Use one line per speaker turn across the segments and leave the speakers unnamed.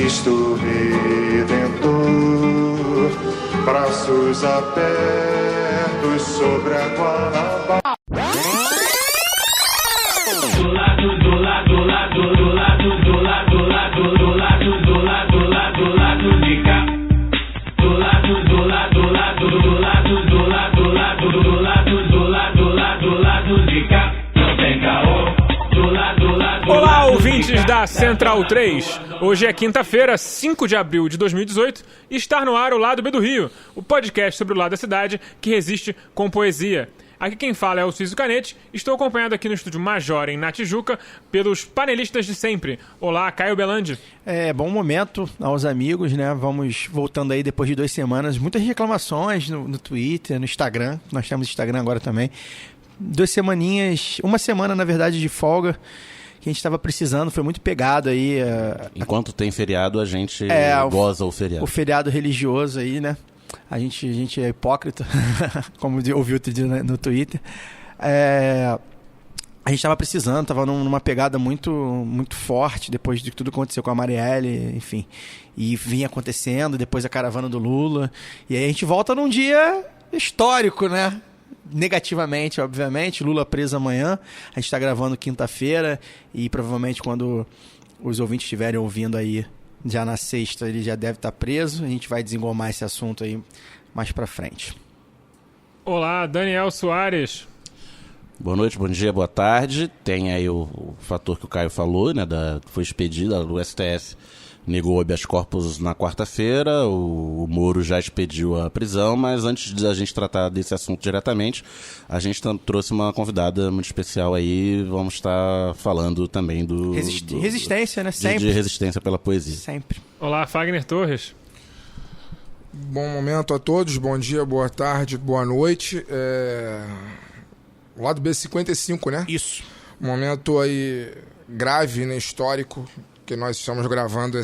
Cristo Redentor, braços abertos sobre a Guanabara.
Do lado de cá. Do lado de cá. Não tem caô.
Olá, ouvintes da Central 3. Hoje é quinta-feira, 5 de abril de 2018 e está no ar o Lado B do Rio, o podcast sobre o lado da cidade que resiste com poesia. Aqui quem fala é o Cício Canete. Estou acompanhado aqui no estúdio Major, em Tijuca, pelos panelistas de sempre. Olá, Caio Belandi.
Bom momento aos amigos, né? Vamos voltando aí depois de 2 semanas. Muitas reclamações no Twitter, no Instagram. Nós temos Instagram agora também. 2 semaninhas, uma semana, na verdade, de folga que a gente estava precisando. Foi muito pegado aí.
Enquanto tem feriado, a gente goza o feriado. O
feriado religioso aí, né? A gente é hipócrita, como eu ouvi outro dia no Twitter. A gente estava precisando, estava numa pegada muito, muito forte depois de tudo que aconteceu com a Marielle, enfim. E vinha acontecendo, depois a caravana do Lula. E aí a gente volta num dia histórico, né? Negativamente, obviamente. Lula preso amanhã. A gente está gravando quinta-feira e provavelmente quando os ouvintes estiverem ouvindo aí, já na sexta ele já deve estar preso. A gente vai desengomar esse assunto aí mais pra frente.
Olá, Daniel Soares.
Boa noite, bom dia, boa tarde. Tem aí o fator que o Caio falou, né? Foi expedida, o STF negou o habeas corpus na quarta-feira, o Moro já expediu a prisão, mas antes de a gente tratar desse assunto diretamente, a gente trouxe uma convidada muito especial aí, vamos estar falando também do...
resistência, né? Sempre.
De resistência pela poesia.
Sempre.
Olá, Fagner Torres.
Bom momento a todos, bom dia, boa tarde, boa noite. O lado B55, né?
Isso.
Momento aí grave, né, histórico, que nós estamos gravando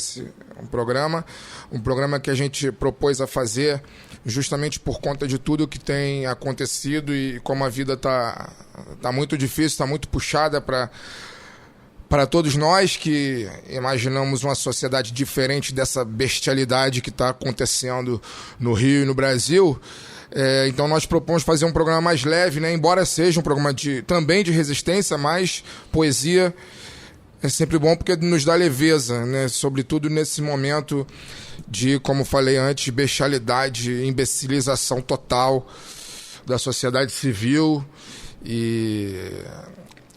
um programa que a gente propôs a fazer justamente por conta de tudo que tem acontecido e como a vida tá muito difícil, está muito puxada para todos nós que imaginamos uma sociedade diferente dessa bestialidade que está acontecendo no Rio e no Brasil. Então nós propomos fazer um programa mais leve, né? Embora seja um programa também de resistência, mas poesia é sempre bom porque nos dá leveza, né? Sobretudo nesse momento de, como falei antes, bestialidade, imbecilização total da sociedade civil e,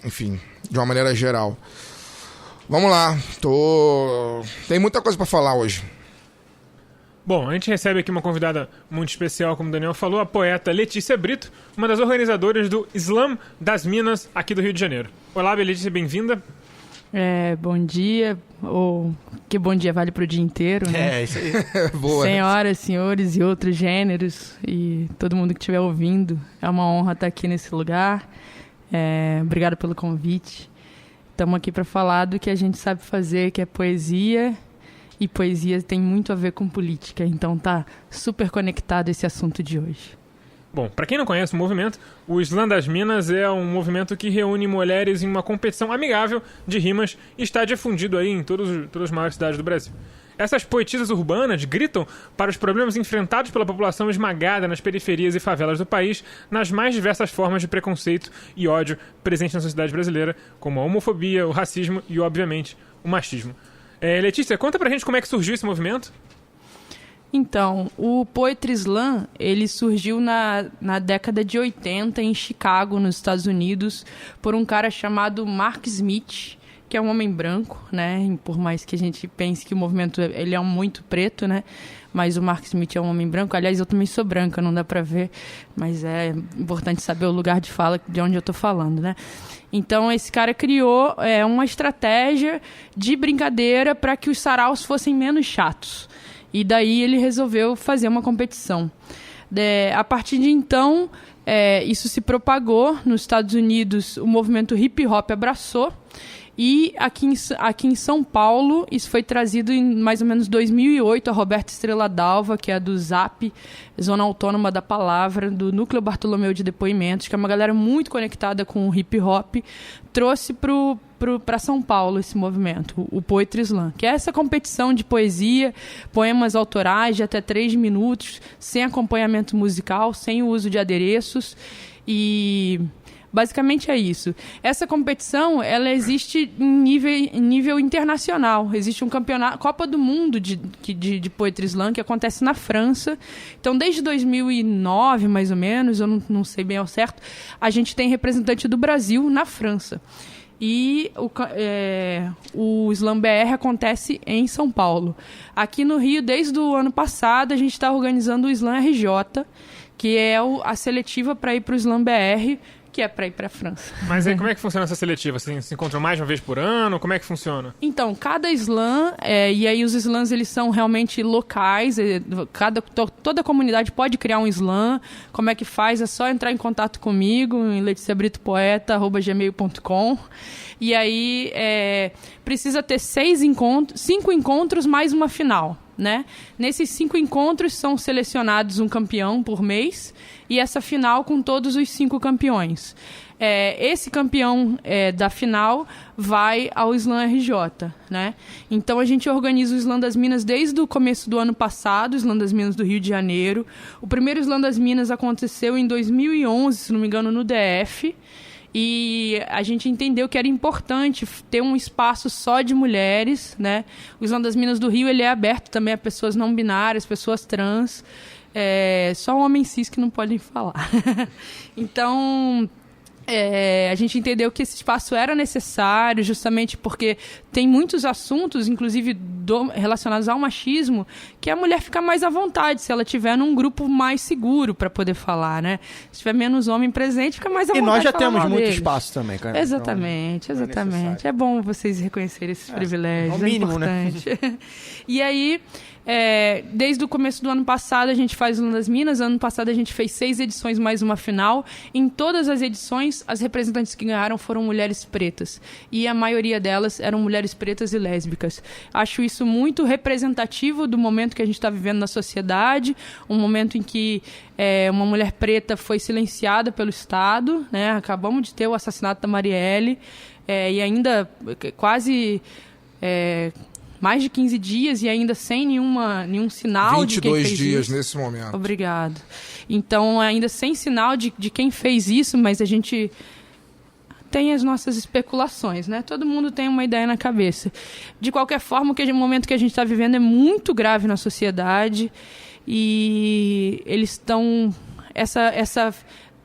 enfim, de uma maneira geral. Vamos lá, tem muita coisa para falar hoje.
Bom, a gente recebe aqui uma convidada muito especial, como o Daniel falou, a poeta Letícia Brito, uma das organizadoras do Slam das Minas aqui do Rio de Janeiro. Olá, Letícia, bem-vinda.
Bom dia, ou que bom dia vale pro dia inteiro, né?
Isso aí.
Boa.
Senhoras, senhores e outros gêneros e todo mundo que estiver ouvindo, é uma honra estar aqui nesse lugar. Obrigado pelo convite. Estamos aqui para falar do que a gente sabe fazer, que é poesia, e poesia tem muito a ver com política, então tá super conectado esse assunto de hoje.
Bom, para quem não conhece o movimento, o Slam das Minas é um movimento que reúne mulheres em uma competição amigável de rimas e está difundido aí em todas as maiores cidades do Brasil. Essas poetisas urbanas gritam para os problemas enfrentados pela população esmagada nas periferias e favelas do país, nas mais diversas formas de preconceito e ódio presentes na sociedade brasileira, como a homofobia, o racismo e, obviamente, o machismo. Letícia, conta pra gente como é que surgiu esse movimento.
Então, o Poetry Slam, ele surgiu na década de 80 em Chicago, nos Estados Unidos, por um cara chamado Mark Smith, que é um homem branco, né? Por mais que a gente pense que o movimento ele é muito preto, né? Mas o Mark Smith é um homem branco. Aliás, eu também sou branca, não dá pra ver, mas é importante saber o lugar de fala de onde eu tô falando, né? Então, esse cara criou uma estratégia de brincadeira para que os saraus fossem menos chatos. E daí ele resolveu fazer uma competição. A partir de então, isso se propagou nos Estados Unidos, o movimento hip hop abraçou. E aqui em São Paulo, isso foi trazido em mais ou menos 2008, a Roberta Estrela Dalva, que é do ZAP, Zona Autônoma da Palavra, do Núcleo Bartolomeu de Depoimentos, que é uma galera muito conectada com o hip-hop, trouxe para São Paulo esse movimento, o Poetry Slam, que é essa competição de poesia, poemas autorais de até 3 minutos, sem acompanhamento musical, sem o uso de adereços, e basicamente é isso. Essa competição, ela existe em nível internacional. Existe um campeonato, Copa do Mundo de Poetry Slam, que acontece na França. Então, desde 2009, mais ou menos, eu não sei bem ao certo, a gente tem representante do Brasil na França. E o Slam BR acontece em São Paulo. Aqui no Rio, desde o ano passado, a gente está organizando o Slam RJ, que é a seletiva para ir para o Slam BR, que é para ir para a França. Mas
aí como é que funciona essa seletiva? Vocês se encontram mais de uma vez por ano? Como é que funciona?
Então, cada slam, e aí os slams eles são realmente locais, toda comunidade pode criar um slam. Como é que faz? É só entrar em contato comigo em leticiabritopoeta@gmail.com. E aí precisa ter 5 encontros mais uma final, né? Nesses 5 encontros são selecionados um campeão por mês e essa final com todos os 5 campeões. Esse campeão da final vai ao Slam RJ, né? Então a gente organiza o Slam das Minas desde o começo do ano passado, o Slam das Minas do Rio de Janeiro. O primeiro Slam das Minas aconteceu em 2011, se não me engano, no DF. E a gente entendeu que era importante ter um espaço só de mulheres, né? O Slam das Minas do Rio ele é aberto também a pessoas não binárias, pessoas trans, só homens cis que não podem falar. Então, a gente entendeu que esse espaço era necessário justamente porque tem muitos assuntos, inclusive relacionados ao machismo, que a mulher fica mais à vontade se ela estiver num grupo mais seguro para poder falar, né? Se tiver menos homem presente, fica mais à vontade.
E nós já
de falar
temos muito
deles.
espaço também, cara.
Exatamente,
então,
exatamente. É bom vocês reconhecerem esses privilégios,
é o mínimo,
importante. Né? E aí, desde o começo do ano passado, a gente faz o Slam das Minas. Ano passado a gente fez 6 edições mais uma final. Em todas as edições, as representantes que ganharam foram mulheres pretas. E a maioria delas eram mulheres pretas e lésbicas. Acho isso muito representativo do momento que a gente está vivendo na sociedade, um momento em que uma mulher preta foi silenciada pelo Estado, né? Acabamos de ter o assassinato da Marielle, e ainda quase mais de 15 dias e ainda sem nenhum sinal de quem fez isso.
22 dias nesse momento.
Obrigado. Então, ainda sem sinal de quem fez isso, mas a gente tem as nossas especulações, né? Todo mundo tem uma ideia na cabeça. De qualquer forma, o momento que a gente está vivendo é muito grave na sociedade e eles estão... Essa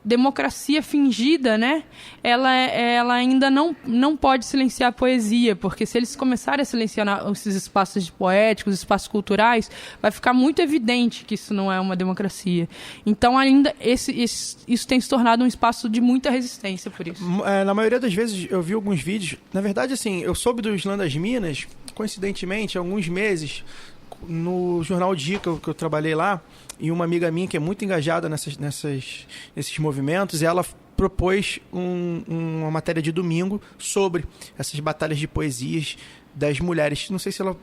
democracia fingida, né? Ela ainda não pode silenciar a poesia, porque se eles começarem a silenciar esses espaços poéticos, espaços culturais, vai ficar muito evidente que isso não é uma democracia. Então, ainda isso tem se tornado um espaço de muita resistência por isso.
Na maioria das vezes, eu vi alguns vídeos. Na verdade, assim, eu soube do Slam das Minas, coincidentemente, há alguns meses, no Jornal Dia, que eu trabalhei lá, e uma amiga minha que é muito engajada nesses movimentos, ela propôs uma matéria de domingo sobre essas batalhas de poesias das mulheres. Não sei se ela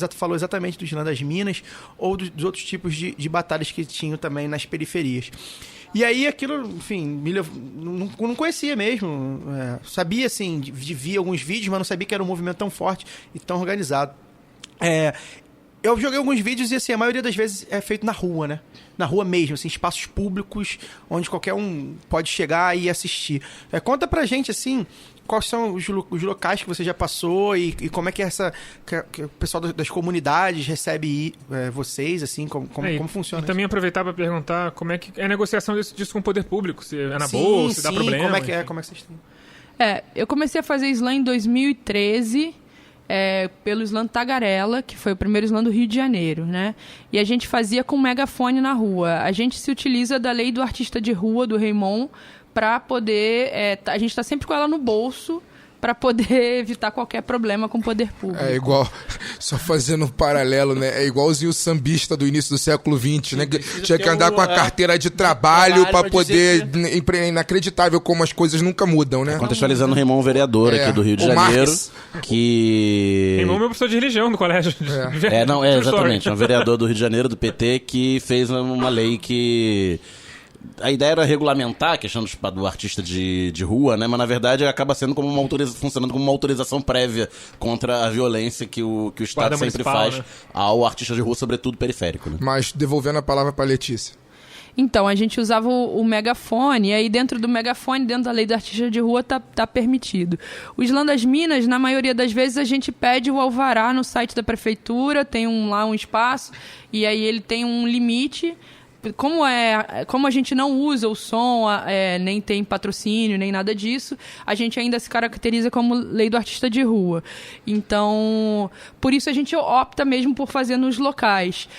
falou exatamente do Slam das Minas ou dos outros tipos de batalhas que tinham também nas periferias. E aí aquilo, enfim, não conhecia mesmo. Sabia, assim, de ver alguns vídeos, mas não sabia que era um movimento tão forte e tão organizado. Eu joguei alguns vídeos e, assim, a maioria das vezes é feito na rua, né? Na rua mesmo, assim, espaços públicos onde qualquer um pode chegar e assistir. Conta pra gente, assim, quais são os locais que você já passou e como é que que o pessoal das comunidades recebe vocês, assim, como funciona?
E também aproveitar para perguntar como é que é a negociação disso com o poder público, se é na
sim,
bolsa, se dá problema.
Como é que vocês têm?
Eu comecei a fazer slam em 2013, pelo Slam Tagarela, que foi o primeiro slam do Rio de Janeiro, né? E a gente fazia com megafone na rua. A gente se utiliza da lei do artista de rua, do Raymond, para poder... a gente está sempre com ela no bolso, para poder evitar qualquer problema com o poder público.
É igual, só fazendo um paralelo, né? É igualzinho o sambista do início do século XX, né? Que tinha que andar com a carteira de trabalho para poder... Inacreditável como as coisas nunca mudam, né?
Contextualizando o Raimon vereador aqui do Rio de Janeiro,
Marques.
que...
Raimon é meu professor de religião do colégio.
Exatamente, um vereador do Rio de Janeiro, do PT, que fez uma lei que... A ideia era regulamentar a questão do artista de rua, né? Mas na verdade acaba sendo como funcionando como uma autorização prévia contra a violência que o Estado sempre faz, né, ao artista de rua, sobretudo periférico. Né?
Mas devolvendo a palavra para Letícia.
Então, a gente usava o megafone, e aí dentro do megafone, dentro da lei do artista de rua, tá permitido. O Slam das Minas, na maioria das vezes, a gente pede o alvará no site da prefeitura, tem lá um espaço, e aí ele tem um limite. Como a gente não usa o som, nem tem patrocínio, nem nada disso, a gente ainda se caracteriza como lei do artista de rua. Então, por isso a gente opta mesmo por fazer nos locais.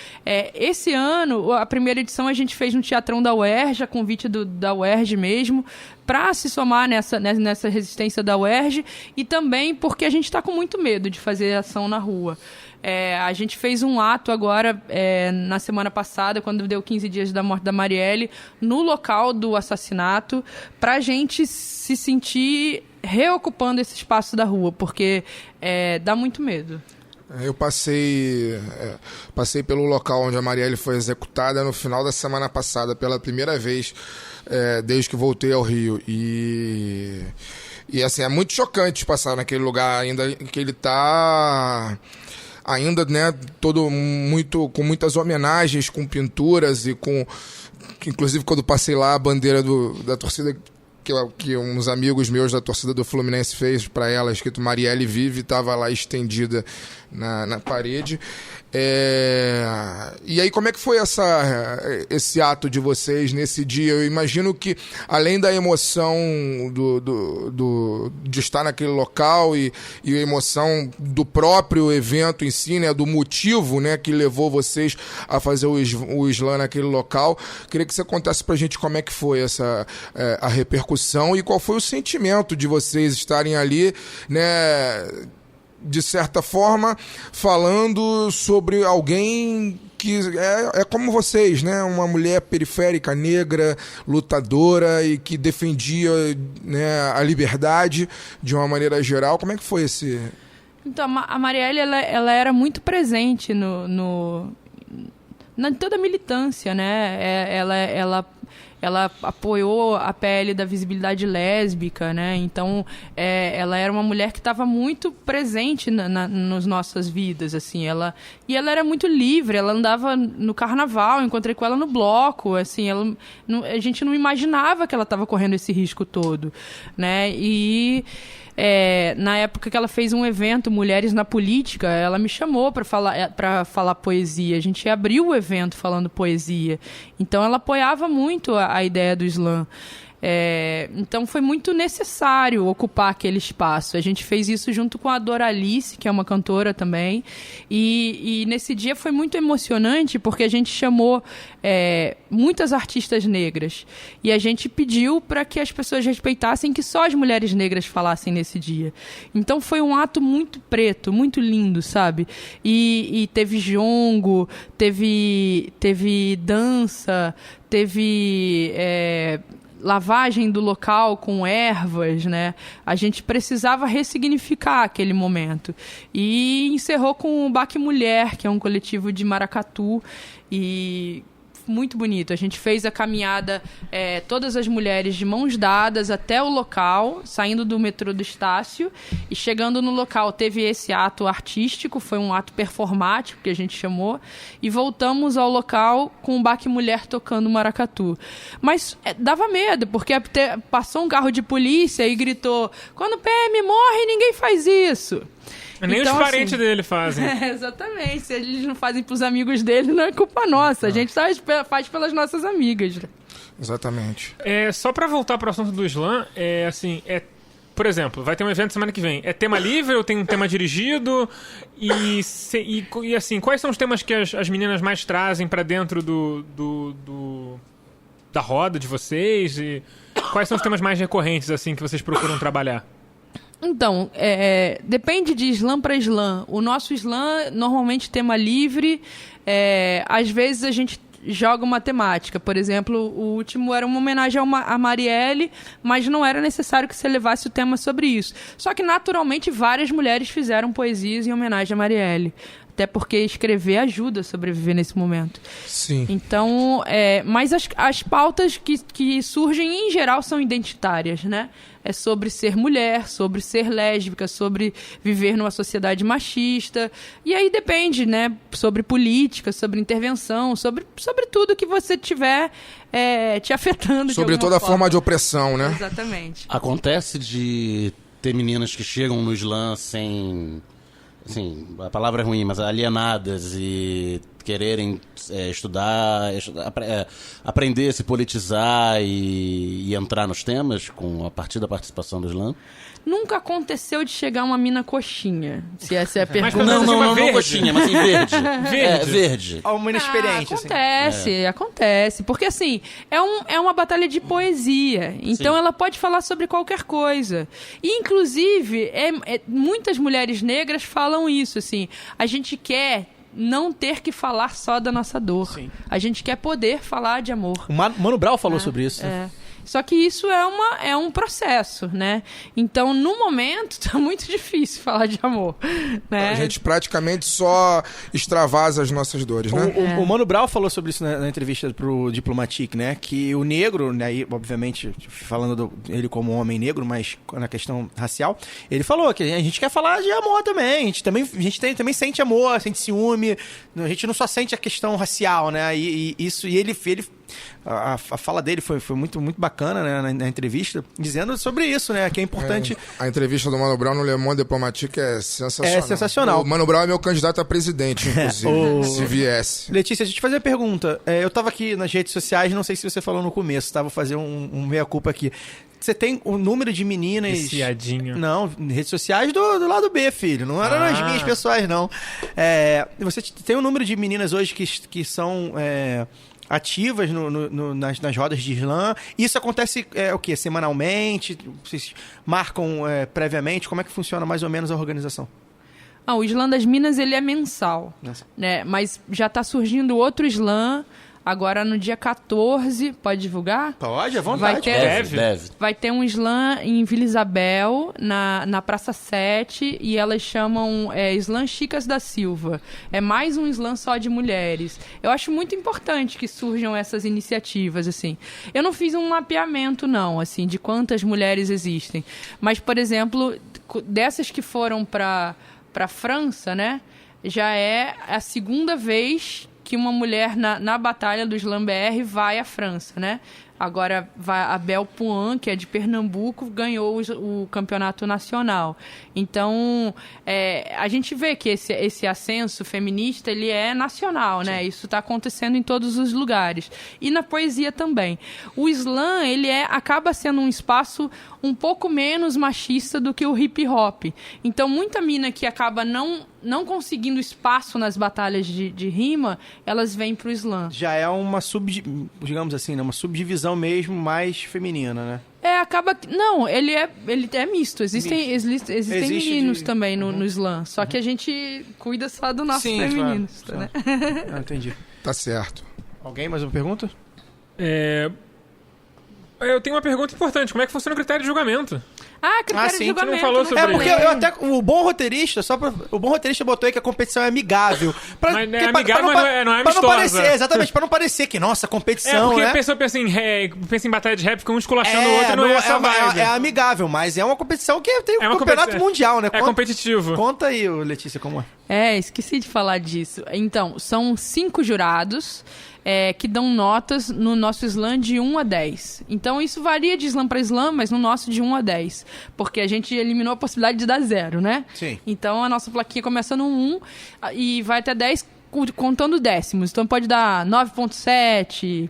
Esse ano, a primeira edição a gente fez no Teatrão da UERJ, a convite da UERJ mesmo, para se somar nessa resistência da UERJ, e também porque a gente está com muito medo de fazer ação na rua. A gente fez um ato agora, na semana passada, quando deu 15 dias da morte da Marielle, no local do assassinato, para a gente se sentir reocupando esse espaço da rua, porque dá muito medo.
Eu passei pelo local onde a Marielle foi executada no final da semana passada, pela primeira vez, desde que voltei ao Rio. E assim, é muito chocante passar naquele lugar, ainda que ele está... ainda, né, com muitas homenagens, com pinturas e com... Inclusive, quando passei lá, a bandeira da torcida que uns amigos meus da torcida do Fluminense fez para ela, escrito Marielle Vive, estava lá estendida na parede. E aí, como é que foi esse ato de vocês nesse dia? Eu imagino que, além da emoção de estar naquele local e a emoção do próprio evento em si, né, do motivo, né, que levou vocês a fazer o slam naquele local, queria que você contasse pra gente como é que foi a repercussão e qual foi o sentimento de vocês estarem ali, né, de certa forma, falando sobre alguém que é como vocês, né? Uma mulher periférica, negra, lutadora e que defendia, né, a liberdade de uma maneira geral. Como é que foi esse...
Então, a Marielle, ela era muito presente na toda a militância, né? Ela apoiou a PL da visibilidade lésbica, né? Então, ela era uma mulher que estava muito presente nas nossas vidas, assim. Ela era muito livre, ela andava no carnaval, encontrei com ela no bloco, assim. A gente não imaginava que ela estava correndo esse risco todo, né? E... na época que ela fez um evento, Mulheres na Política, ela me chamou para falar poesia. A gente abriu o evento falando poesia. Então, ela apoiava muito a ideia do slam. Então, foi muito necessário ocupar aquele espaço. A gente fez isso junto com a Doralice, que é uma cantora também. E nesse dia foi muito emocionante, porque a gente chamou muitas artistas negras. E a gente pediu para que as pessoas respeitassem que só as mulheres negras falassem nesse dia. Então, foi um ato muito preto, muito lindo, sabe? E teve jongo, teve dança, teve... lavagem do local com ervas, né? A gente precisava ressignificar aquele momento. E encerrou com o Baque Mulher, que é um coletivo de Maracatu, e muito bonito. A gente fez a caminhada, todas as mulheres de mãos dadas até o local, saindo do metrô do Estácio, e chegando no local teve esse ato artístico, foi um ato performático que a gente chamou, e voltamos ao local com o Baque Mulher tocando maracatu. Mas dava medo, porque passou um carro de polícia e gritou: quando o PM morre, ninguém faz isso.
Nem
então,
os parentes
assim,
dele fazem.
Exatamente. Se eles não fazem pros amigos dele, não é culpa nossa. A gente faz pelas nossas amigas.
Exatamente.
Só pra voltar pro assunto do slam, por exemplo, vai ter um evento semana que vem. É tema livre ou tem um tema dirigido? E assim, quais são os temas que as meninas mais trazem pra dentro da roda de vocês? E quais são os temas mais recorrentes, assim, que vocês procuram trabalhar?
Então, depende de slam para slam. O nosso slam, normalmente tema livre, às vezes a gente joga uma temática. Por exemplo, o último era uma homenagem a Marielle, mas não era necessário que você levasse o tema sobre isso. Só que, naturalmente, várias mulheres fizeram poesias em homenagem a Marielle. Até porque escrever ajuda a sobreviver nesse momento.
Sim.
Então, mas as pautas que surgem, em geral, são identitárias, né? É sobre ser mulher, sobre ser lésbica, sobre viver numa sociedade machista. E aí depende, né? Sobre política, sobre intervenção, sobre tudo que você tiver te afetando.
Sobre
de
toda
alguma
forma de opressão, né?
Exatamente.
Acontece de ter meninas que chegam no slam sem... Assim, a palavra é ruim, mas alienadas e quererem estudar, aprender, se politizar e entrar nos temas a partir da participação do slam?
Nunca aconteceu de chegar uma mina coxinha, se essa é a
Mas
pergunta.
Não coxinha, mas em verde. Verde.
Uma inexperiente, assim.
Acontece. Porque, assim, é uma batalha de poesia. Então, ela pode falar sobre qualquer coisa. E, inclusive, muitas mulheres negras falam isso, assim. A gente quer não ter que falar só da nossa dor.
Sim.
A gente quer poder falar de amor.
O Mano Brown falou sobre isso.
Só que isso é um processo, né? Então, no momento, tá muito difícil falar de amor, né?
A gente praticamente só extravasa as nossas dores, né?
O Mano Brown falou sobre isso na entrevista pro Diplomatique, né? Que o negro, né, aí, obviamente, falando ele como homem negro, mas na questão racial, ele falou que a gente quer falar de amor também. A gente também sente amor, sente ciúme. A gente não só sente a questão racial, né? E ele a fala dele foi muito, muito bacana, né, na entrevista, dizendo sobre isso, né, que é importante...
A entrevista do Mano Brown no Le Monde Diplomatique é sensacional.
É sensacional.
O Mano Brown é meu candidato a presidente, inclusive, se viesse.
Letícia, deixa eu te fazer a pergunta. Eu tava aqui nas redes sociais, não sei se você falou no começo, tá? Vou fazer um meia-culpa aqui. Você tem o número de meninas...
Viciadinho.
Não, redes sociais do lado B, filho. Não eram as minhas pessoais, não. Você tem um número de meninas hoje que são... ativas nas rodas de slam. Isso acontece o quê? Semanalmente? Vocês marcam previamente? Como é que funciona mais ou menos a organização?
O Slam das Minas, ele é mensal, né? Mas já está surgindo outro slam, agora no dia 14, pode divulgar?
Pode, à vontade.
Deve.
Vai ter um slam em Vila Isabel, na Praça 7, e elas chamam Slam Chicas da Silva. É mais um slam só de mulheres. Eu acho muito importante que surjam essas iniciativas, assim. Eu não fiz um mapeamento, não, assim, de quantas mulheres existem. Mas, por exemplo, dessas que foram para a França, né, já é a segunda vez que uma mulher na batalha do Slam BR vai à França, né? Agora a Bel Puan, que é de Pernambuco, ganhou o campeonato nacional. Então, a gente vê que esse ascenso feminista, ele é nacional, né? Isso está acontecendo em todos os lugares. E na poesia também. O slam, ele acaba sendo um espaço um pouco menos machista do que o hip hop. Então, muita mina que acaba não conseguindo espaço nas batalhas de rima, elas vêm pro slam.
Já é uma digamos assim, né? Uma subdivisão mesmo mais feminina, né?
Acaba... Não, ele é misto. Existem meninos também no slam. Só que a gente cuida só do nosso feminino.
Claro.
Né?
Entendi.
Tá certo.
Alguém mais uma pergunta?
Eu tenho uma pergunta importante. Como é que funciona o critério de julgamento?
Critério de julgamento.
Você não falou sobre
porque o bom roteirista, o bom roteirista botou aí que a competição é amigável.
Mas é amigável, mas não é amistosa.
Pra não parecer, exatamente, pra não parecer que, nossa, competição,
porque
né?
a pessoa pensa em batalha de rap, fica um esculachando o outro, não é essa vibe.
É amigável, mas é uma competição que tem um campeonato mundial, né?
É competitivo.
Conta aí, Letícia, como é.
Esqueci de falar disso. Então, são 5 jurados que dão notas no nosso slam de 1 a 10. Então, isso varia de slam para slam, mas no nosso de 1 a 10. Porque a gente eliminou a possibilidade de dar 0, né?
Sim.
Então, a nossa plaquinha começa no 1 e vai até 10 contando décimos. Então, pode dar 9,7,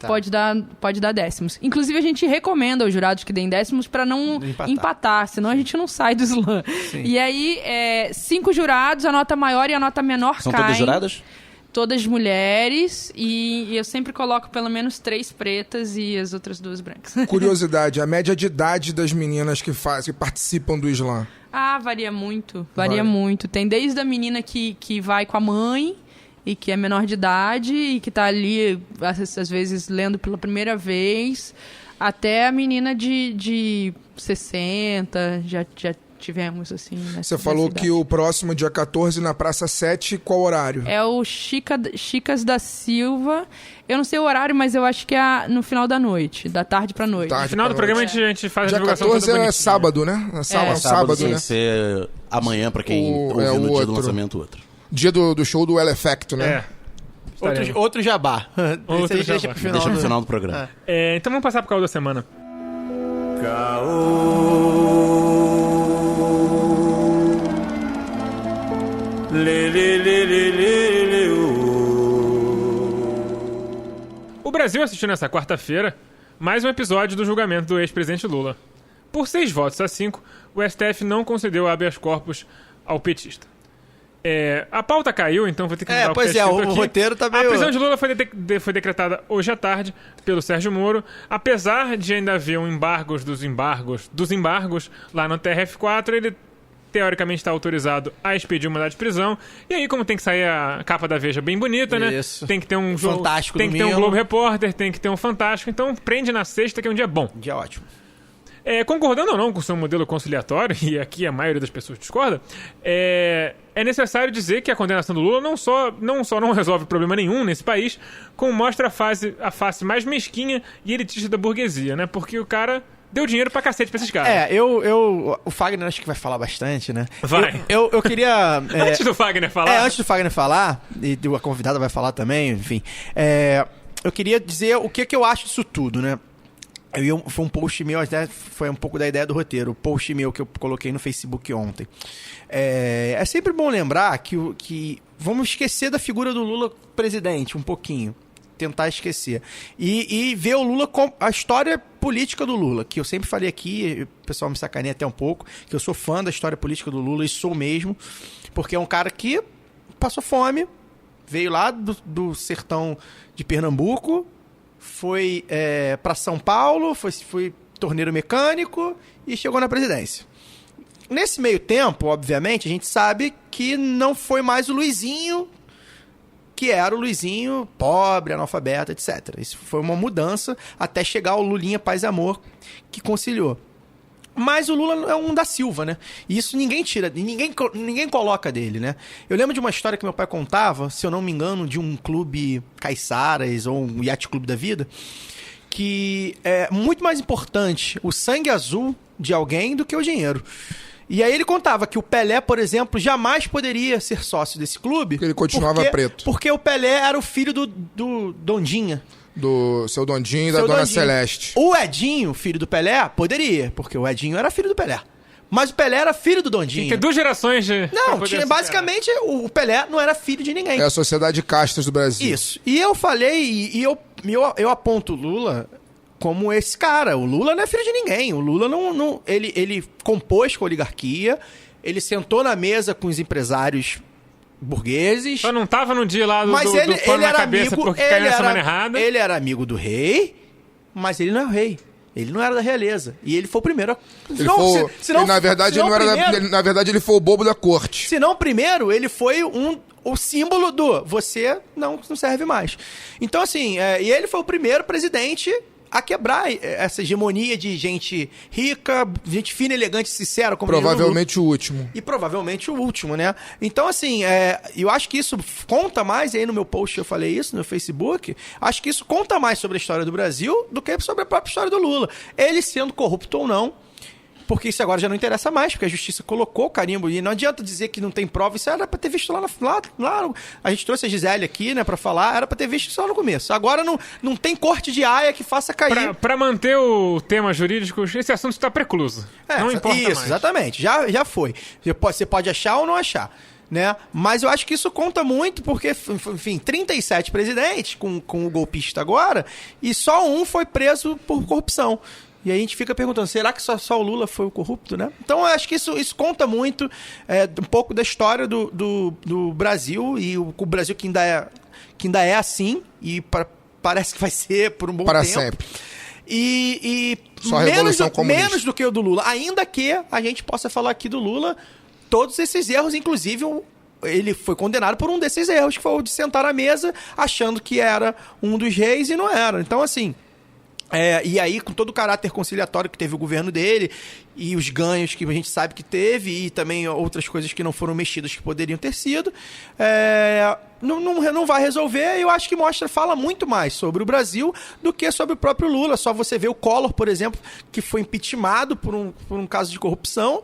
pode dar décimos. Inclusive, a gente recomenda aos jurados que deem décimos para não empatar, senão a gente não sai do slam. Sim. E aí, 5 jurados, a nota maior e a nota menor
São
caem.
todas juradas?
Todas mulheres, e eu sempre coloco pelo menos 3 pretas e as outras 2 brancas.
Curiosidade, a média de idade das meninas que participam do slam?
Ah, varia muito. Varia muito. Tem desde a menina que vai com a mãe e que é menor de idade e que tá ali, às vezes, lendo pela primeira vez, até a menina de 60, já tivemos, assim...
Você falou que o próximo, dia 14, na Praça 7, qual horário?
É o Chicas da Silva. Eu não sei o horário, mas eu acho que é no final da noite, da tarde pra noite.
No final do programa a gente faz a
Dia
divulgação
14
toda
é
bonitinha.
sábado, né? Sábado,
Sem
né?
ser amanhã, pra quem ouviu no dia do lançamento, outro.
Dia do show do El Effecto, né?
Outro jabá.
Outro
Deixa
jabá.
pro final,
Deixa pro final do programa.
Então vamos passar pro caô da semana. O Brasil assistiu nessa quarta-feira mais um episódio do julgamento do ex-presidente Lula. Por 6 votos a 5, o STF não concedeu habeas corpus ao petista. A pauta caiu, então vou ter que mudar
pois
que tá escrito
o
aqui.
roteiro tá meio...
A prisão de Lula foi decretada hoje à tarde pelo Sérgio Moro, apesar de ainda haver um embargos dos embargos lá no TRF4, ele teoricamente está autorizado a expedir o mandado de prisão. E aí, como tem que sair a capa da Veja bem bonita,
Isso.
né? Tem que ter um jogo,
Fantástico
tem que ter um
domingo.
Globo Repórter, tem que ter um Fantástico. Então prende na sexta, que é um dia bom.
Dia ótimo.
Concordando ou não com o seu modelo conciliatório, e aqui a maioria das pessoas discorda, é necessário dizer que a condenação do Lula não só não resolve problema nenhum nesse país, como mostra a face mais mesquinha e elitista da burguesia, né? Porque o cara deu dinheiro pra cacete pra esses caras.
O Fagner acho que vai falar bastante, né?
Vai.
Eu queria...
Antes do Fagner falar...
antes do Fagner falar, e a convidada vai falar também, enfim. Eu queria dizer o que eu acho disso tudo, né? Foi um post meu, até foi um pouco da ideia do roteiro. O post meu que eu coloquei no Facebook ontem. É sempre bom lembrar que vamos esquecer da figura do Lula presidente um pouquinho. Tentar esquecer. E ver o Lula com a história política do Lula, que eu sempre falei aqui, o pessoal me sacaneia até um pouco, que eu sou fã da história política do Lula, e sou mesmo, porque é um cara que passou fome, veio lá do sertão de Pernambuco, foi para São Paulo, foi torneiro mecânico e chegou na presidência. Nesse meio tempo, obviamente, a gente sabe que não foi mais o Luizinho, que era o Luizinho pobre, analfabeto, etc. Isso foi uma mudança até chegar ao Lulinha Paz e Amor, que conciliou. Mas o Lula é um da Silva, né? E isso ninguém tira, ninguém coloca dele, né? Eu lembro de uma história que meu pai contava, se eu não me engano, de um clube Caiçaras ou um Yacht Clube da Vida, que é muito mais importante o sangue azul de alguém do que o dinheiro. E aí ele contava que o Pelé, por exemplo, jamais poderia ser sócio desse clube.
Porque ele continuava preto.
Porque o Pelé era o filho do Dondinha.
Do seu Dondinho e da Dona Celeste.
O Edinho, filho do Pelé, poderia, porque o Edinho era filho do Pelé. Mas o Pelé era filho do Dondinho.
Tem 2 gerações de...
Não, basicamente o Pelé não era filho de ninguém.
É a Sociedade de Castas do Brasil.
Isso. E eu falei, eu aponto o Lula como esse cara. O Lula não é filho de ninguém. O Lula não ele compôs com a oligarquia, ele sentou na mesa com os empresários burgueses.
Só não tava no dia lá do pano na cabeça porque caiu na semana errada.
Ele era amigo do rei, mas ele não é o rei. Ele não era da realeza. E ele foi o primeiro a...
Na verdade, ele foi o bobo da corte.
Se não primeiro, ele foi o símbolo do você não serve mais. Então, assim, e ele foi o primeiro presidente a quebrar essa hegemonia de gente rica, gente fina, elegante, sincera. Como
provavelmente o último.
E provavelmente o último, né? Então, assim, eu acho que isso conta mais, aí no meu post eu falei isso, no Facebook, acho que isso conta mais sobre a história do Brasil do que sobre a própria história do Lula. Ele sendo corrupto ou não, porque isso agora já não interessa mais, porque a justiça colocou o carimbo, e não adianta dizer que não tem prova, isso era pra ter visto lá a gente trouxe a Gisele aqui, né, pra falar, era pra ter visto isso lá no começo. Agora não tem corte de aia que faça cair.
Pra manter o tema jurídico, esse assunto está precluso. Não importa
isso,
mais.
Exatamente, já foi. Você pode achar ou não achar, né? Mas eu acho que isso conta muito, porque, enfim, 37 presidentes com o golpista agora, e só um foi preso por corrupção. E aí a gente fica perguntando, será que só o Lula foi o corrupto, né? Então eu acho que isso conta muito um pouco da história do Brasil, e o Brasil que ainda é assim, e parece que vai ser por um bom tempo.
Para sempre.
E
Só a Revolução Comunista.
menos do que o do Lula. Ainda que a gente possa falar aqui do Lula todos esses erros, inclusive ele foi condenado por um desses erros, que foi o de sentar à mesa achando que era um dos reis e não era. Então, assim... e aí, com todo o caráter conciliatório que teve o governo dele e os ganhos que a gente sabe que teve e também outras coisas que não foram mexidas que poderiam ter sido, não vai resolver. Eu acho que fala muito mais sobre o Brasil do que sobre o próprio Lula. Só você ver o Collor, por exemplo, que foi impeachmentado por um caso de corrupção.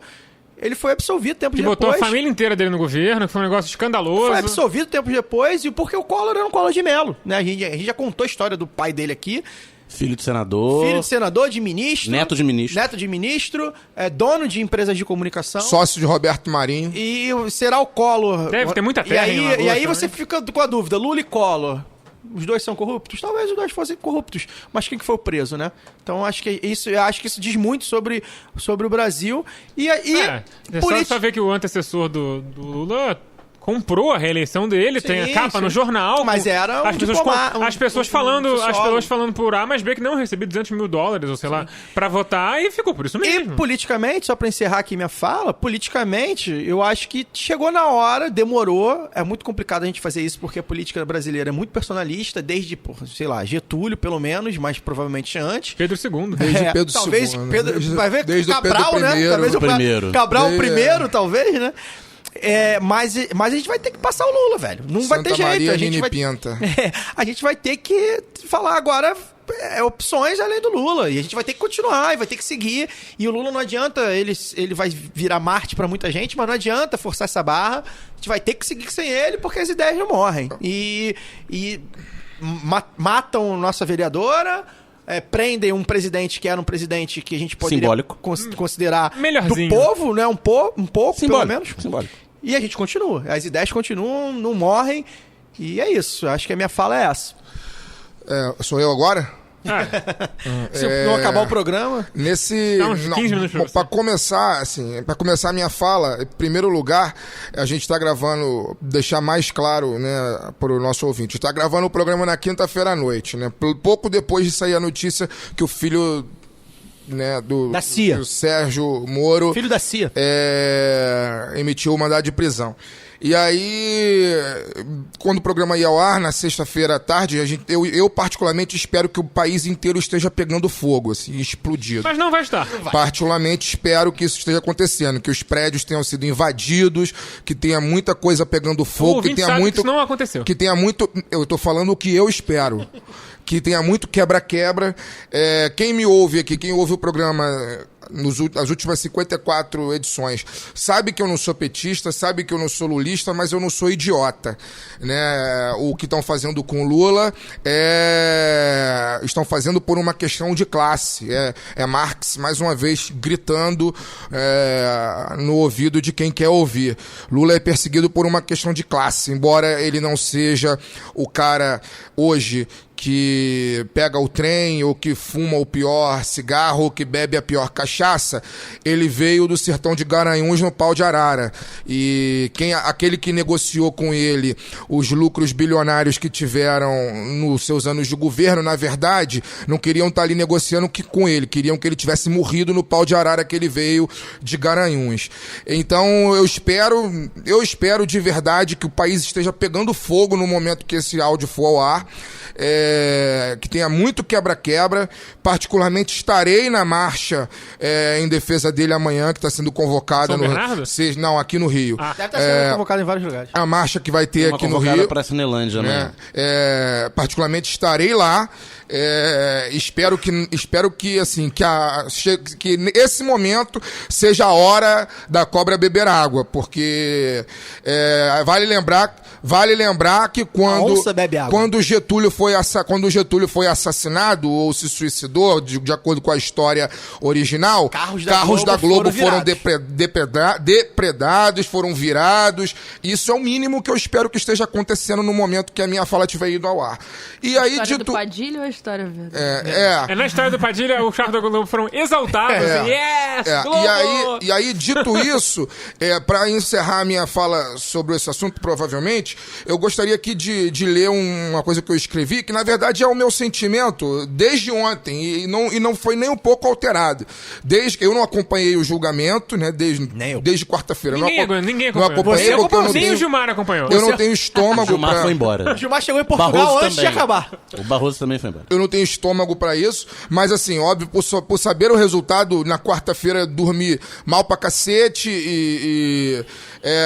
Ele foi absolvido tempos depois.
Botou a família inteira dele no governo, que foi um negócio escandaloso.
Foi absolvido tempos depois, e porque o Collor era um Collor de Mello, né? A gente já contou a história do pai dele aqui.
Filho de senador.
Filho de senador, de ministro.
Neto de ministro.
Neto de ministro, dono de empresas de comunicação.
Sócio de Roberto Marinho.
E será o Collor...
Deve ter muita terra em
E
Alagoas
aí
também.
você fica com a dúvida, Lula e Collor, os dois são corruptos? Talvez os dois fossem corruptos, mas quem que foi o preso, né? Então acho que isso diz muito sobre o Brasil.
Só ver que o antecessor do Lula comprou a reeleição dele, tem a capa no jornal.
Mas era
as pessoas falando por A, mas B que não recebi $200 mil, ou sei lá, pra votar, e ficou por isso mesmo.
E politicamente, só pra encerrar aqui minha fala, politicamente, eu acho que chegou na hora, demorou. É muito complicado a gente fazer isso, porque a política brasileira é muito personalista, desde, sei lá, Getúlio, pelo menos, mas provavelmente antes.
Pedro II.
Desde Pedro
talvez
II.
Pedro, vai ver
desde
Cabral,
Pedro
né?
I,
Talvez
o primeiro.
Cabral o primeiro, talvez, né? Mas a gente vai ter que passar o Lula, velho. Não vai ter jeito.
Maria
A gente vai...
Pinta.
a gente vai ter que falar agora opções além do Lula. E a gente vai ter que continuar, e vai ter que seguir. E o Lula não adianta, ele vai virar Marte pra muita gente, mas não adianta forçar essa barra. A gente vai ter que seguir sem ele, porque as ideias não morrem. E matam nossa vereadora... prendem um presidente que era um presidente que a gente poderia considerar
melhorzinho.
Do povo, né? Um pouco,
simbólico,
pelo menos.
Simbólico.
E a gente continua. As ideias continuam, não morrem. E é isso. Acho que a minha fala é essa.
Sou eu agora?
Se não acabar o programa...
Dá
uns 15 minutos
para começar, assim, para começar a minha fala, em primeiro lugar, a gente está gravando, deixar mais claro, né, para o nosso ouvinte, está gravando o programa na quinta-feira à noite, né, pouco depois de sair a notícia que o filho, né,
da CIA,
do Sérgio Moro,
filho da CIA,
emitiu o mandado de prisão. E aí, quando o programa ia ao ar, na sexta-feira à tarde, eu particularmente espero que o país inteiro esteja pegando fogo, assim, explodido.
Mas não vai estar.
Particularmente espero que isso esteja acontecendo, que os prédios tenham sido invadidos, que tenha muita coisa pegando fogo, que tenha muito...
Que isso não aconteceu.
Que tenha muito... Eu tô falando o que eu espero. Que tenha muito quebra-quebra. Quem me ouve aqui, quem ouve o programa... as últimas 54 edições, sabe que eu não sou petista, sabe que eu não sou lulista, mas eu não sou idiota, né? O que estão fazendo com o Lula estão fazendo por uma questão de classe. Marx, mais uma vez, gritando no ouvido de quem quer ouvir. Lula é perseguido por uma questão de classe, embora ele não seja o cara hoje que pega o trem, ou que fuma o pior cigarro, ou que bebe a pior cachaça, ele veio do sertão de Garanhuns no pau de arara. E aquele que negociou com ele os lucros bilionários que tiveram nos seus anos de governo, na verdade, não queriam estar ali negociando com ele, queriam que ele tivesse morrido no pau de arara que ele veio de Garanhuns. Então eu espero de verdade que o país esteja pegando fogo no momento que esse áudio for ao ar. Que tenha muito quebra-quebra. Particularmente estarei na marcha em defesa dele amanhã, que está sendo convocada aqui no Rio.
Deve estar sendo convocado em vários lugares.
A marcha que vai ter aqui no Rio
para a Cinelândia, né?
Particularmente estarei lá. Espero que assim que esse momento seja a hora da cobra beber água, porque vale lembrar que quando Getúlio foi assassinado ou se suicidou, de acordo com a história original, carros da Globo foram depredados, foram virados. Isso é o mínimo que eu espero que esteja acontecendo no momento que a minha fala tiver ido ao ar. E aí
do Padilha ou a história verdade.
Na história do Padilha, o Charles da Globo foram exaltados. Yes! Globo!
E aí, dito isso, para encerrar a minha fala sobre esse assunto, provavelmente, eu gostaria aqui de ler uma coisa que eu escrevi, que na verdade é o meu sentimento desde ontem, e não foi nem um pouco alterado. Eu não acompanhei o julgamento, né? Desde quarta-feira.
Ninguém
não acompanhei.
Você acompanhou? Nem o Gilmar acompanhou.
Eu não tenho estômago.
O Gilmar foi embora.
O Gilmar chegou em Portugal antes de acabar.
O Barroso também foi embora.
Eu não tenho estômago pra isso, mas assim, óbvio, por saber o resultado, na quarta-feira dormi mal pra cacete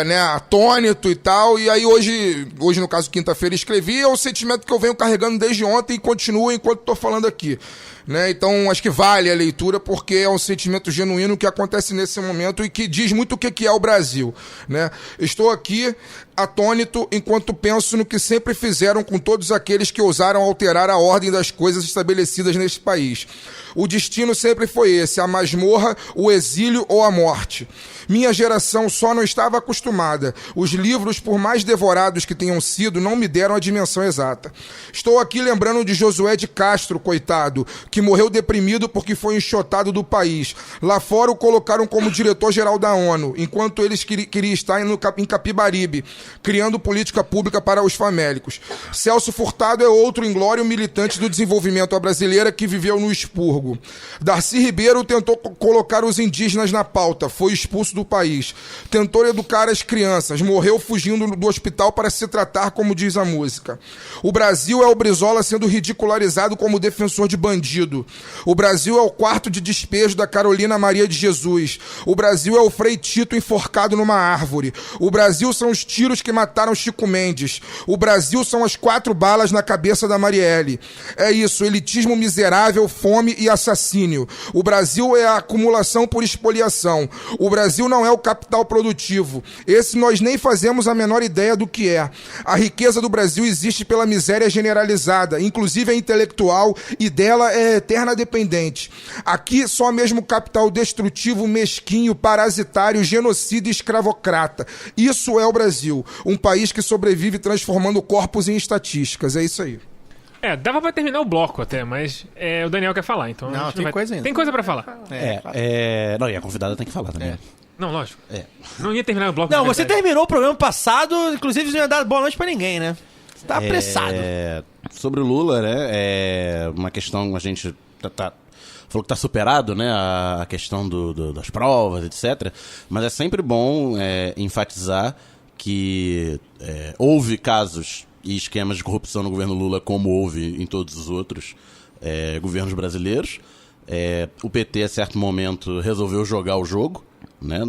né, atônito e tal, e aí hoje no caso quinta-feira escrevi, é o sentimento que eu venho carregando desde ontem e continuo enquanto tô falando aqui. Né? Então, acho que vale a leitura porque é um sentimento genuíno que acontece nesse momento e que diz muito o que é o Brasil. Né? Estou aqui atônito enquanto penso no que sempre fizeram com todos aqueles que ousaram alterar a ordem das coisas estabelecidas neste país. O destino sempre foi esse, a masmorra, o exílio ou a morte. Minha geração só não estava acostumada. Os livros, por mais devorados que tenham sido, não me deram a dimensão exata. Estou aqui lembrando de Josué de Castro, coitado, que morreu deprimido porque foi enxotado do país. Lá fora o colocaram como diretor-geral da ONU, enquanto eles queriam estar em Capibaribe, criando política pública para os famélicos. Celso Furtado é outro inglório militante do desenvolvimento à brasileira que viveu no expurgo. Darcy Ribeiro tentou colocar os indígenas na pauta, foi expulso do país. Tentou educar as crianças, morreu fugindo do hospital para se tratar, como diz a música. O Brasil é o Brizola sendo ridicularizado como defensor de bandido. O Brasil é o quarto de despejo da Carolina Maria de Jesus. O Brasil é o Frei Tito enforcado numa árvore. O Brasil são os tiros que mataram Chico Mendes. O Brasil são as 4 balas na cabeça da Marielle. É isso, elitismo miserável, fome e assassínio. O Brasil é a acumulação por expoliação. O Brasil não é o capital produtivo. Esse nós nem fazemos a menor ideia do que é. A riqueza do Brasil existe pela miséria generalizada, inclusive a intelectual, e dela é eterna dependente. Aqui só mesmo capital destrutivo, mesquinho, parasitário, genocida e escravocrata. Isso é o Brasil. Um país que sobrevive transformando corpos em estatísticas. É isso aí.
Dava pra terminar o bloco até, mas o Daniel quer falar, então...
Não, tem coisa ainda.
Tem coisa pra falar.
Não, e a convidada tem que falar também.
Não, lógico. Não ia terminar o bloco.
Não, você terminou o programa passado, inclusive não ia dar boa noite pra ninguém, né? Você tá apressado.
Sobre o Lula, né, uma questão, a gente falou que tá superado, né, a questão das provas, etc. Mas é sempre bom enfatizar que houve casos e esquemas de corrupção no governo Lula, como houve em todos os outros governos brasileiros. O PT, a certo momento, resolveu jogar o jogo, né?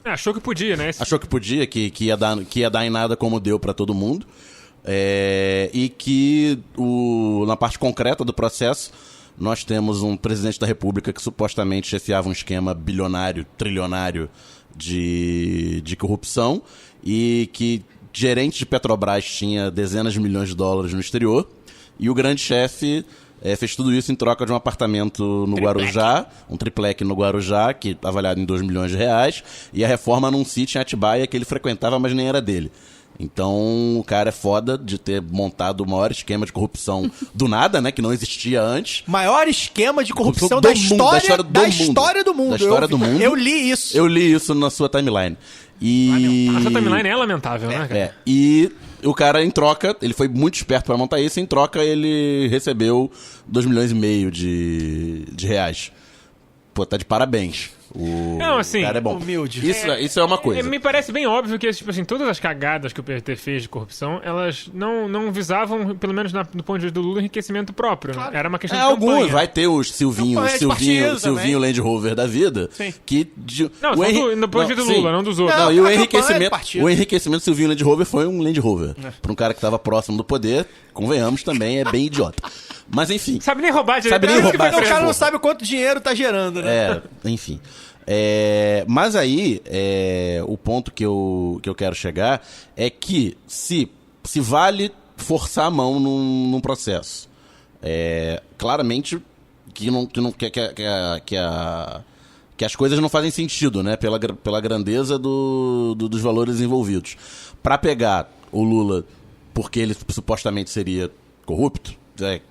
Achou que podia, né?
Achou que podia, que ia dar em nada como deu para todo mundo. E que na parte concreta do processo nós temos um presidente da República que supostamente chefiava um esquema bilionário, trilionário de corrupção, e que gerente de Petrobras tinha dezenas de milhões de dólares no exterior, e o grande chefe fez tudo isso em troca de um apartamento no Guarujá, um tripleque no Guarujá, que avaliado em 2 milhões de reais, e a reforma num sítio em Atibaia que ele frequentava, mas nem era dele. Então, o cara é foda de ter montado o maior esquema de corrupção do nada, né? Que não existia antes.
Maior esquema de corrupção da história do mundo.
Da história do mundo.
Eu li isso.
Eu li isso na sua timeline.
A sua timeline é lamentável, né, cara?
E o cara, em troca, ele foi muito esperto pra montar isso, em troca ele recebeu 2 milhões e meio de reais. Pô, tá de parabéns.
Não, assim,
o cara é bom.
Humilde.
Isso é uma coisa.
Me parece bem óbvio que, tipo assim, todas as cagadas que o PT fez de corrupção, elas não visavam, pelo menos do ponto de vista do Lula, enriquecimento próprio. Claro. Né? Era uma questão de campanha.
Alguns. Vai ter os Silvinho Land Rover da vida.
Sim.
Que
não, do ponto de vista do Lula, não dos outros.
Não, e o enriquecimento do Silvinho Land Rover foi um Land Rover. Pra um cara que tava próximo do poder, convenhamos, também é bem idiota. Mas enfim.
Sabe nem roubar direito.
O cara não sabe quanto dinheiro tá gerando, né?
Enfim. Mas aí, o ponto que eu quero chegar é que se vale forçar a mão num processo, claramente que as coisas não fazem sentido, né? Pela grandeza dos valores envolvidos. Para pegar o Lula porque ele supostamente seria corrupto,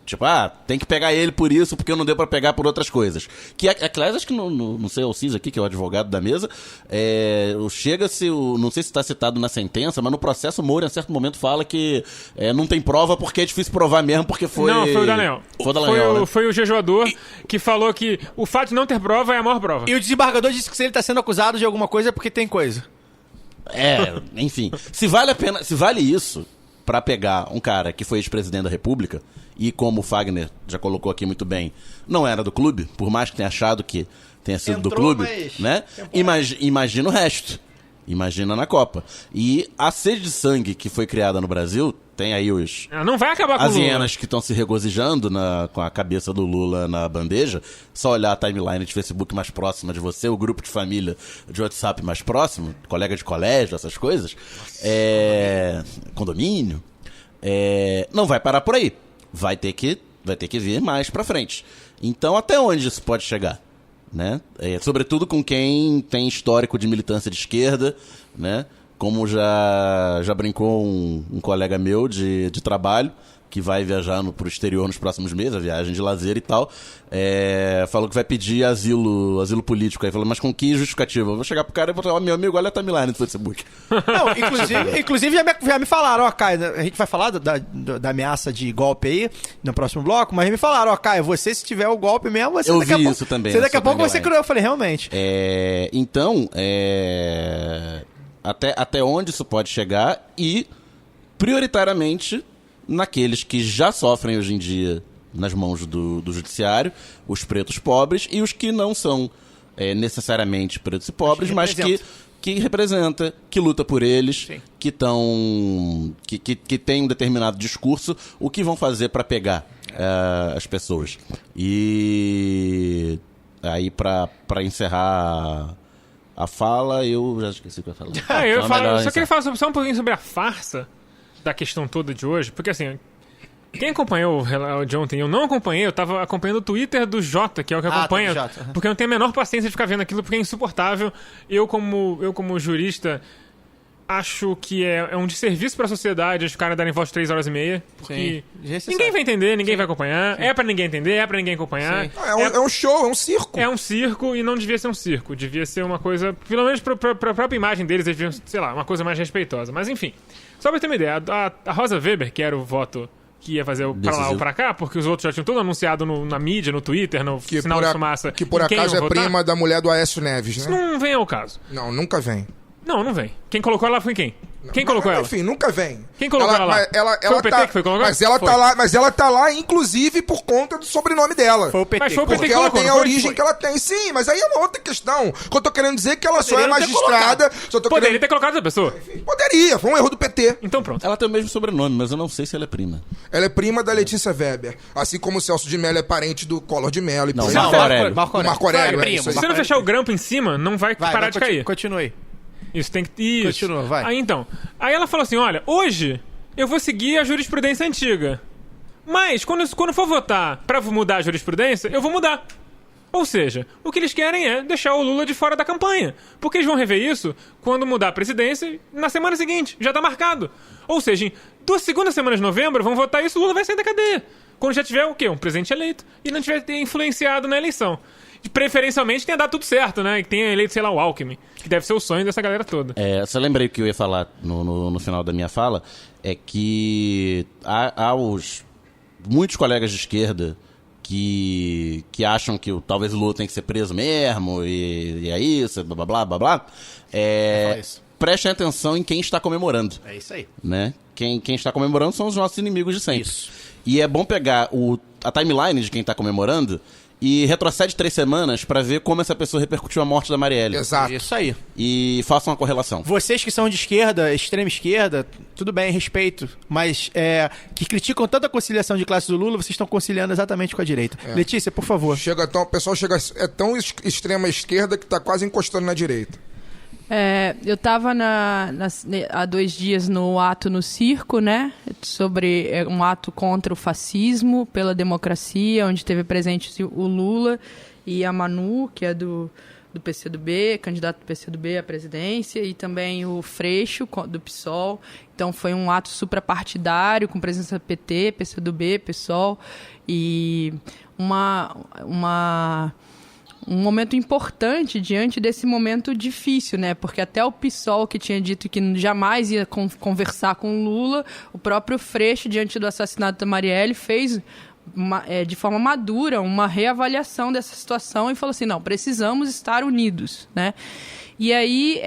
Tipo, tem que pegar ele por isso, porque não deu pra pegar por outras coisas. Que, aliás, acho que não sei, o Cis aqui, que é o advogado da mesa, chega-se, não sei se está citado na sentença, mas no processo o Moro, em certo momento, fala que não tem prova porque é difícil provar mesmo, porque foi...
Não, foi o Dallagnol.
Foi o Dallagnol, né?
Foi o jejuador que falou que o fato de não ter prova é a maior prova.
E o desembargador disse que se ele tá sendo acusado de alguma coisa é porque tem coisa.
Enfim. Se vale isso pra pegar um cara que foi ex-presidente da República e, como o Fagner já colocou aqui muito bem, não era do clube, por mais que tenha achado que tenha sido do clube, né? Imagina o resto. Imagina na Copa. E a sede de sangue que foi criada no Brasil, tem aí
não vai acabar com
as
o Lula.
hienas que estão se regozijando com a cabeça do Lula na bandeja. Só olhar a timeline de Facebook mais próxima de você, o grupo de família de WhatsApp mais próximo, colega de colégio, essas coisas. Condomínio. Não vai parar por aí. Vai ter que vir mais pra frente. Então, até onde isso pode chegar? Né? Sobretudo com quem tem histórico de militância de esquerda, né? Como já brincou um colega meu de trabalho, que vai viajar pro exterior nos próximos meses, a viagem de lazer e tal, falou que vai pedir asilo político. Aí falou, mas com que justificativa? Eu vou chegar pro cara e vou falar, meu amigo, olha a timeline no Facebook.
Não, inclusive já me falaram, Caio, a gente vai falar da ameaça de golpe aí no próximo bloco, mas me falaram, Caio, você se tiver o golpe mesmo, você
eu
daqui
vi
a
isso também.
Você daqui a pouco vai ser cruel. Eu falei, realmente.
Então, até onde isso pode chegar e, prioritariamente, naqueles que já sofrem hoje em dia nas mãos do judiciário, os pretos pobres e os que não são necessariamente pretos e pobres, mas que representa, que luta por eles,
sim,
que tem um determinado discurso, o que vão fazer para pegar as pessoas. E aí, para encerrar a fala, eu já esqueci o que eu ia falar.
Eu só queria falar só um pouquinho sobre a farsa da questão toda de hoje, porque assim, quem acompanhou o de ontem, eu não acompanhei, eu tava acompanhando o Twitter do Jota, que é o que acompanha, porque eu não tenho a menor paciência de ficar vendo aquilo, porque é insuportável. Eu como jurista, acho que é um desserviço pra sociedade os caras darem voz de 3 horas e meia, porque ninguém vai entender, ninguém vai acompanhar, é pra ninguém entender, é pra ninguém acompanhar.
É um show, é um circo.
É um circo e não devia ser um circo, devia ser uma coisa, pelo menos pra própria imagem deles, eles deviam, sei lá, uma coisa mais respeitosa. Mas enfim, só pra ter uma ideia, a Rosa Weber, que era o voto que ia fazer o pra lá ou pra cá, porque os outros já tinham tudo anunciado na mídia, no Twitter, no sinal de fumaça.
Que por acaso é prima da mulher do Aécio Neves, né?
Isso não vem ao caso.
Não, nunca vem.
Não vem. Quem colocou ela foi quem? Quem colocou ela?
Enfim, nunca vem.
Quem colocou ela lá? Foi o PT que foi colocado?
Mas ela tá lá, inclusive, por conta do sobrenome dela.
Foi o PT.
Mas foi o PT
porque
que
ela
colocou,
tem a origem que ela tem. Sim, mas aí é uma outra questão. O que eu tô querendo dizer é que ela só é magistrada.
Poderia ter colocado essa pessoa.
Enfim, poderia, foi um erro do PT.
Então pronto.
Ela tem o mesmo sobrenome, mas eu não sei se ela é prima.
Ela é prima da Letícia Weber. Assim como o Celso de Mello é parente do Collor de Mello.
Não,
Marco Aurélio.
Primo.
Se você não fechar o grampo em cima, não vai parar de cair.
Continue.
Isso tem que... Isso.
Continua, vai.
Aí ela falou assim, olha, hoje eu vou seguir a jurisprudência antiga. Mas, quando for votar pra mudar a jurisprudência, eu vou mudar. Ou seja, o que eles querem é deixar o Lula de fora da campanha. Porque eles vão rever isso quando mudar a presidência na semana seguinte. Já tá marcado. Ou seja, em 2 segundas semanas de novembro, vão votar isso, o Lula vai sair da cadeia. Quando já tiver o quê? Um presidente eleito. E não tiver influenciado na eleição. Preferencialmente tenha dado tudo certo, né? Que tenha eleito, sei lá, o Alckmin. Que deve ser o sonho dessa galera toda.
Só lembrei o que eu ia falar no final da minha fala. É que há muitos colegas de esquerda que acham que talvez o Lula tem que ser preso mesmo, e é isso, blá blá blá blá. Prestem atenção em quem está comemorando.
É isso aí.
Né? Quem está comemorando são os nossos inimigos de sempre.
Isso.
E é bom pegar a timeline de quem está comemorando e retrocede 3 semanas pra ver como essa pessoa repercutiu a morte da Marielle.
Exato.
Isso aí.
E façam uma correlação.
Vocês que são de esquerda, extrema esquerda, tudo bem, respeito. Mas que criticam tanto a conciliação de classe do Lula, vocês estão conciliando exatamente com a direita. Letícia, por favor.
O pessoal é tão extrema esquerda que tá quase encostando na direita.
Eu tava há 2 dias no ato no circo, né? Sobre um ato contra o fascismo, pela democracia, onde teve presente o Lula e a Manu, que é do do PCdoB, candidato do PCdoB à presidência, e também o Freixo, do PSOL. Então foi um ato suprapartidário, com presença do PT, PCdoB, PSOL, e um momento importante diante desse momento difícil, né? Porque até o PSOL, que tinha dito que jamais ia conversar com o Lula, o próprio Freixo, diante do assassinato da Marielle, fez de forma madura uma reavaliação dessa situação e falou assim, não, precisamos estar unidos, né? E aí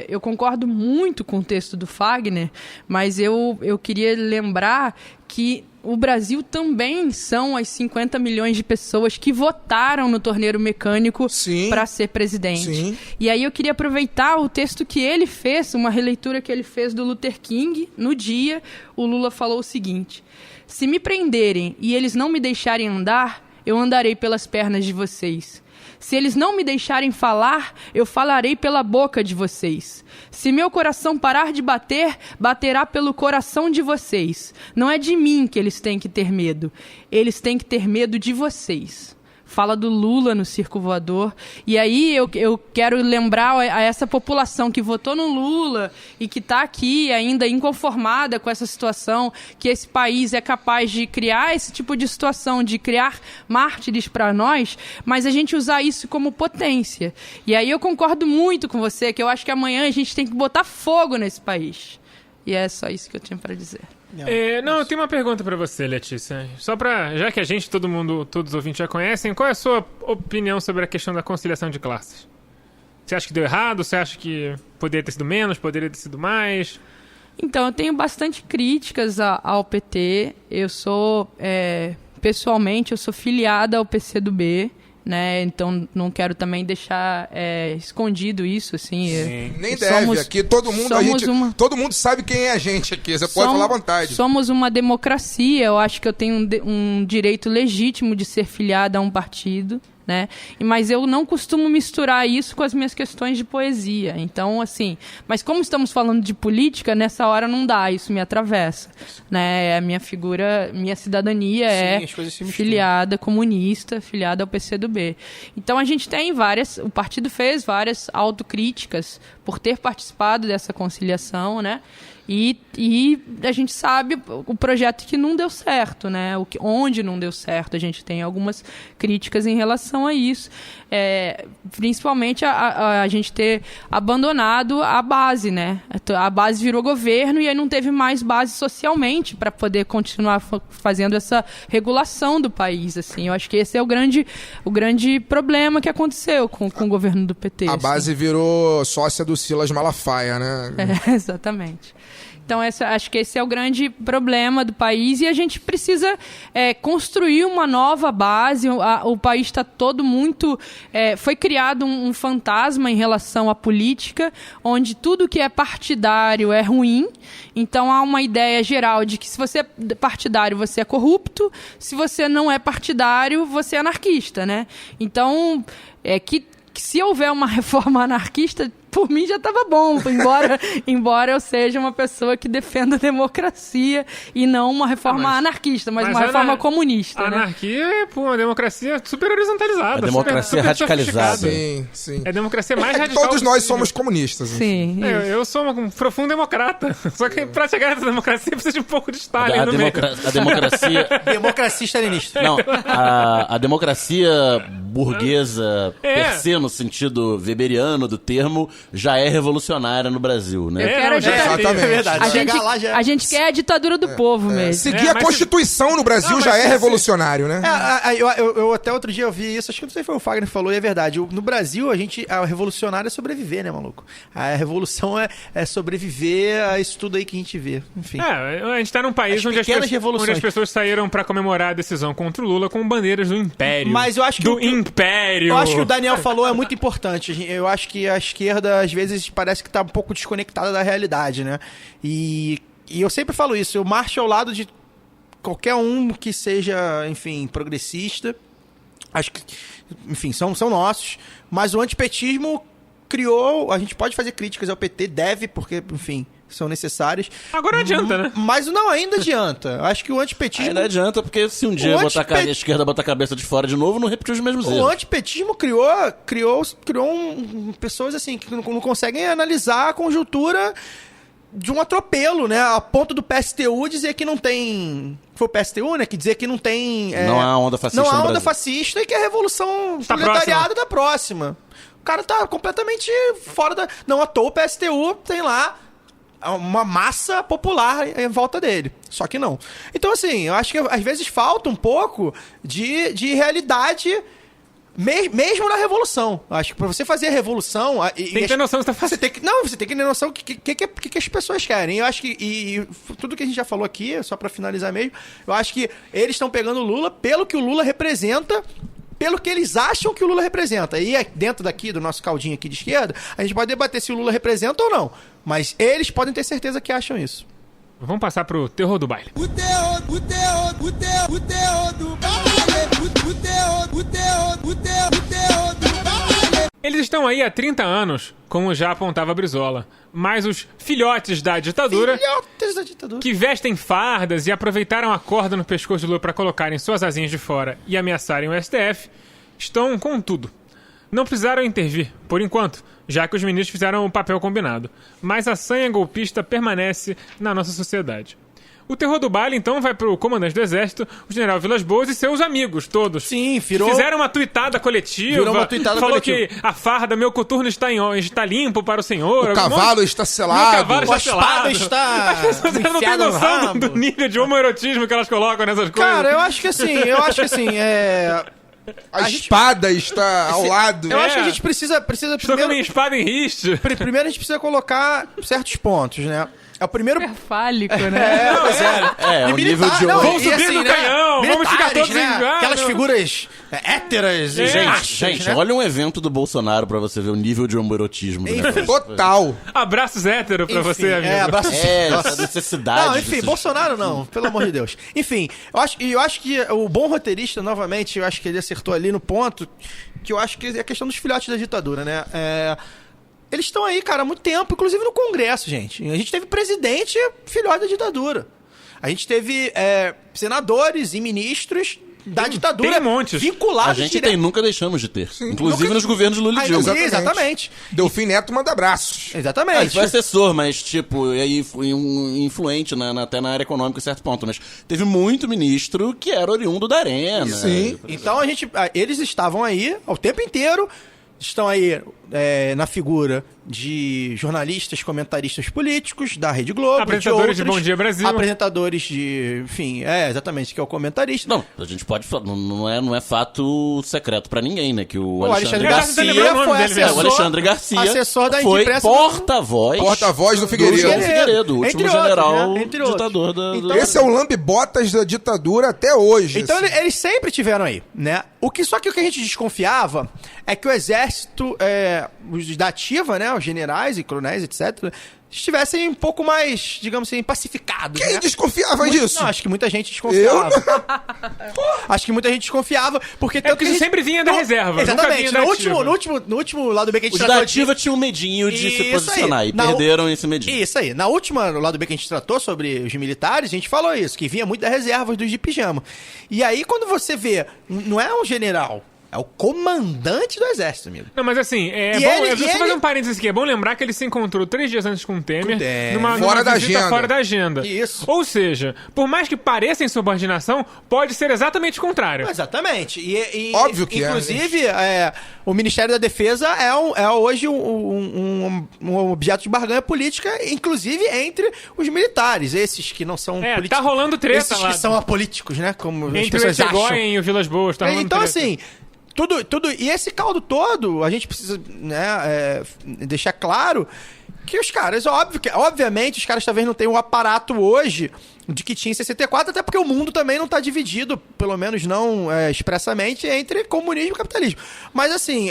eu concordo muito com o texto do Fagner, mas eu queria lembrar que o Brasil também são as 50 milhões de pessoas que votaram no torneiro mecânico para ser presidente. Sim. E aí eu queria aproveitar o texto que ele fez, uma releitura que ele fez do Luther King. No dia, o Lula falou o seguinte: se me prenderem e eles não me deixarem andar, eu andarei pelas pernas de vocês. Se eles não me deixarem falar, eu falarei pela boca de vocês. Se meu coração parar de bater, baterá pelo coração de vocês. Não é de mim que eles têm que ter medo. Eles têm que ter medo de vocês. Fala do Lula no Circo Voador. E aí eu quero lembrar a essa população que votou no Lula e que está aqui ainda inconformada com essa situação, que esse país é capaz de criar esse tipo de situação, de criar mártires para nós, mas a gente usar isso como potência. E aí eu concordo muito com você, que eu acho que amanhã a gente tem que botar fogo nesse país. E é só isso que eu tinha para dizer.
Eu tenho uma pergunta pra você, Letícia. Só pra, já que a gente, todos os ouvintes já conhecem, qual é a sua opinião sobre a questão da conciliação de classes? Você acha que deu errado? Você acha que poderia ter sido menos, poderia ter sido mais?
Então, eu tenho bastante críticas ao PT. Eu sou, pessoalmente, eu sou filiada ao PCdoB. Né? Então não quero também deixar escondido isso, assim.
Nem deve. Aqui todo mundo sabe quem é a gente aqui. Você pode falar à vontade.
Somos uma democracia. Eu acho que eu tenho um direito legítimo de ser filiada a um partido. Né? Mas eu não costumo misturar isso com as minhas questões de poesia. Então, assim, mas como estamos falando de política, nessa hora não dá, isso me atravessa, né? A minha figura, minha cidadania filiada comunista, filiada ao PCdoB. Então a gente tem o partido fez várias autocríticas por ter participado dessa conciliação, né? E a gente sabe o projeto que não deu certo, né? Onde não deu certo, a gente tem algumas críticas em relação a isso. Principalmente a gente ter abandonado a base, né? A base virou governo e aí não teve mais base socialmente para poder continuar fazendo essa regulação do país, assim. Eu acho que esse é o grande problema que aconteceu com o governo do PT.
A base virou sócia do Silas Malafaia, né?
Exatamente. Então, acho que esse é o grande problema do país e a gente precisa construir uma nova base. O país está todo muito... foi criado um fantasma em relação à política, onde tudo que é partidário é ruim. Então, há uma ideia geral de que se você é partidário, você é corrupto. Se você não é partidário, você é anarquista, né? Então, que se houver uma reforma anarquista, por mim já estava bom, embora eu seja uma pessoa que defenda a democracia e não uma reforma anarquista, mas uma reforma comunista.
A anarquia é uma democracia super horizontalizada.
A democracia super radicalizada.
Sim.
É a democracia mais radical.
Todos nós somos comunistas.
Sim.
Eu sou um profundo democrata. Só que pra chegar nessa democracia precisa de um pouco de Stalin no meio.
A democracia...
Democracia stalinista.
Não, a democracia burguesa per se, no sentido weberiano do termo, já é revolucionária no Brasil, né?
Eu quero
exatamente.
É verdade.
A gente quer a ditadura do povo mesmo.
Seguir a Constituição no Brasil já é revolucionário, né?
Eu até outro dia eu vi isso, acho que não sei se foi o Fagner que falou, e é verdade. No Brasil, a revolucionário é sobreviver, né, maluco? A revolução é sobreviver a isso tudo aí que a gente vê. Enfim.
A gente tá num país onde as pessoas saíram pra comemorar a decisão contra o Lula com bandeiras do Império.
Mas eu acho que
Império.
Eu acho que o Daniel falou é muito importante. Eu acho que a esquerda, às vezes, parece que tá um pouco desconectada da realidade, né? E eu sempre falo isso, eu marcho ao lado de qualquer um que seja, enfim, progressista. Acho que, enfim, são nossos. Mas o antipetismo criou... A gente pode fazer críticas ao PT, deve, porque, enfim, são necessárias.
Agora não adianta, né?
Mas não, ainda adianta. Acho que o antipetismo...
Ainda adianta, porque se um dia a esquerda botar a cabeça de fora de novo, não repetiu os mesmos erros.
O antipetismo criou pessoas assim que não conseguem analisar a conjuntura de um atropelo, né? A ponto do PSTU dizer que não tem... Foi o PSTU, né? Que dizer que não tem...
Não há onda fascista
Não há
no
onda
Brasil.
fascista e que a revolução proletariada tá próxima. O cara tá completamente fora da... Não à toa o PSTU tem lá uma massa popular em volta dele. Só que não. Então, assim, eu acho que às vezes falta um pouco de realidade... Mesmo na revolução. Acho que pra você fazer a revolução...
Tem que ter noção do que você tá fazendo.
Você tem que ter noção do que as pessoas querem. Eu acho que... E tudo que a gente já falou aqui, só pra finalizar mesmo, eu acho que eles estão pegando o Lula pelo que o Lula representa, pelo que eles acham que o Lula representa. E dentro daqui, do nosso caldinho aqui de esquerda, a gente pode debater se o Lula representa ou não. Mas eles podem ter certeza que acham isso.
Vamos passar pro terror do baile.
O terror do baile.
Eles estão aí há 30 anos, como já apontava Brizola. Mas os filhotes da ditadura, que vestem fardas e aproveitaram a corda no pescoço de Lula para colocarem suas asinhas de fora e ameaçarem o STF, estão com tudo. Não precisaram intervir, por enquanto, já que os ministros fizeram o papel combinado. Mas a sanha golpista permanece na nossa sociedade. O terror do baile, então, vai pro comandante do exército, o general Vilas Boas e seus amigos, todos.
Sim, virou...
Fizeram uma tuitada coletiva. Falou que a farda, meu coturno está limpo para o senhor.
O cavalo está selado.
Meu cavalo está
a espada está...
As pessoas não têm noção do nível de homoerotismo que elas colocam nessas coisas.
Cara, eu acho que assim,
A espada está ao lado.
Eu acho que a gente precisa
Estou com a minha espada em riste.
Primeiro a gente precisa colocar certos pontos, né? É o primeiro...
Super fálico, né?
O nível de...
Vamos subir no canhão, vamos ficar todos
Aquelas figuras héteras e
Gente, olha um evento do Bolsonaro pra você ver o nível de homoerotismo do negócio.
Total.
Abraços hétero pra você, amigo.
Abraços...
Essa necessidade.
Não, enfim, Bolsonaro não, pelo amor de Deus. Enfim, eu acho que o bom roteirista, novamente, eu acho que ele acertou ali no ponto, que eu acho que é a questão dos filhotes da ditadura, né? Eles estão aí, cara, há muito tempo, inclusive no Congresso, gente. A gente teve presidente filhote da ditadura. A gente teve senadores e ministros da ditadura vinculados.
A gente nunca deixamos de ter. Sim, inclusive nos governos de Lula e Dilma.
Exatamente.
Delfim Neto manda abraços.
Exatamente.
Ele foi assessor, mas, tipo, e aí foi influente até na área econômica a certo ponto. Mas teve muito ministro que era oriundo da Arena.
Sim. Então eles estavam aí o tempo inteiro. Estão aí na figura de jornalistas, comentaristas políticos da Rede Globo,
apresentadores de Bom Dia Brasil,
apresentadores de, enfim, exatamente, que é o comentarista.
Não, a gente pode falar, não é fato secreto pra ninguém, né, que o
Alexandre Garcia foi assessor,
o Alexandre Garcia
assessor da
foi
imprensa
porta-voz do
Figueiredo, o último general ditador da...
Então, esse é o lambe-botas da ditadura até hoje.
Então
assim.
eles sempre tiveram aí, né? Só que o que a gente desconfiava é que o exército, os da ativa, né, os generais e coronéis, etc., estivessem um pouco mais, digamos assim, pacificados.
Quem
né?
desconfiava disso?
Não, acho que muita gente desconfiava. Acho que muita gente desconfiava, porque...
porque isso sempre vinha da reserva.
Exatamente.
Nunca vinha
no último lado B que a gente
tratou... Os da ativa tinham um medinho de se posicionar e perderam esse medinho.
Isso aí. Na última lado B que a gente tratou sobre os militares, a gente falou isso, que vinha muito da reserva dos de pijama. E aí, quando você vê, não é um general... É o comandante do exército, amigo.
Não, mas assim, deixa eu fazer um parênteses aqui. É bom lembrar que ele se encontrou 3 dias antes com o Temer. Numa visita fora da agenda.
Isso.
Ou seja, por mais que pareça insubordinação, pode ser exatamente o contrário.
Exatamente.
Óbvio que
inclusive, o Ministério da Defesa é hoje um objeto de barganha política, inclusive entre os militares. Esses que não são políticos.
Tá rolando treta
esses
lá.
Esses que são apolíticos, né? Como as
entre
pessoas
o
acham.
e o Vilas Boas. Tá rolando
então,
treta.
assim... E esse caldo todo, a gente precisa deixar claro que os caras, obviamente, os caras talvez não tenham o aparato hoje de que tinha em 64, até porque o mundo também não está dividido, pelo menos não expressamente, entre comunismo e capitalismo. Mas assim,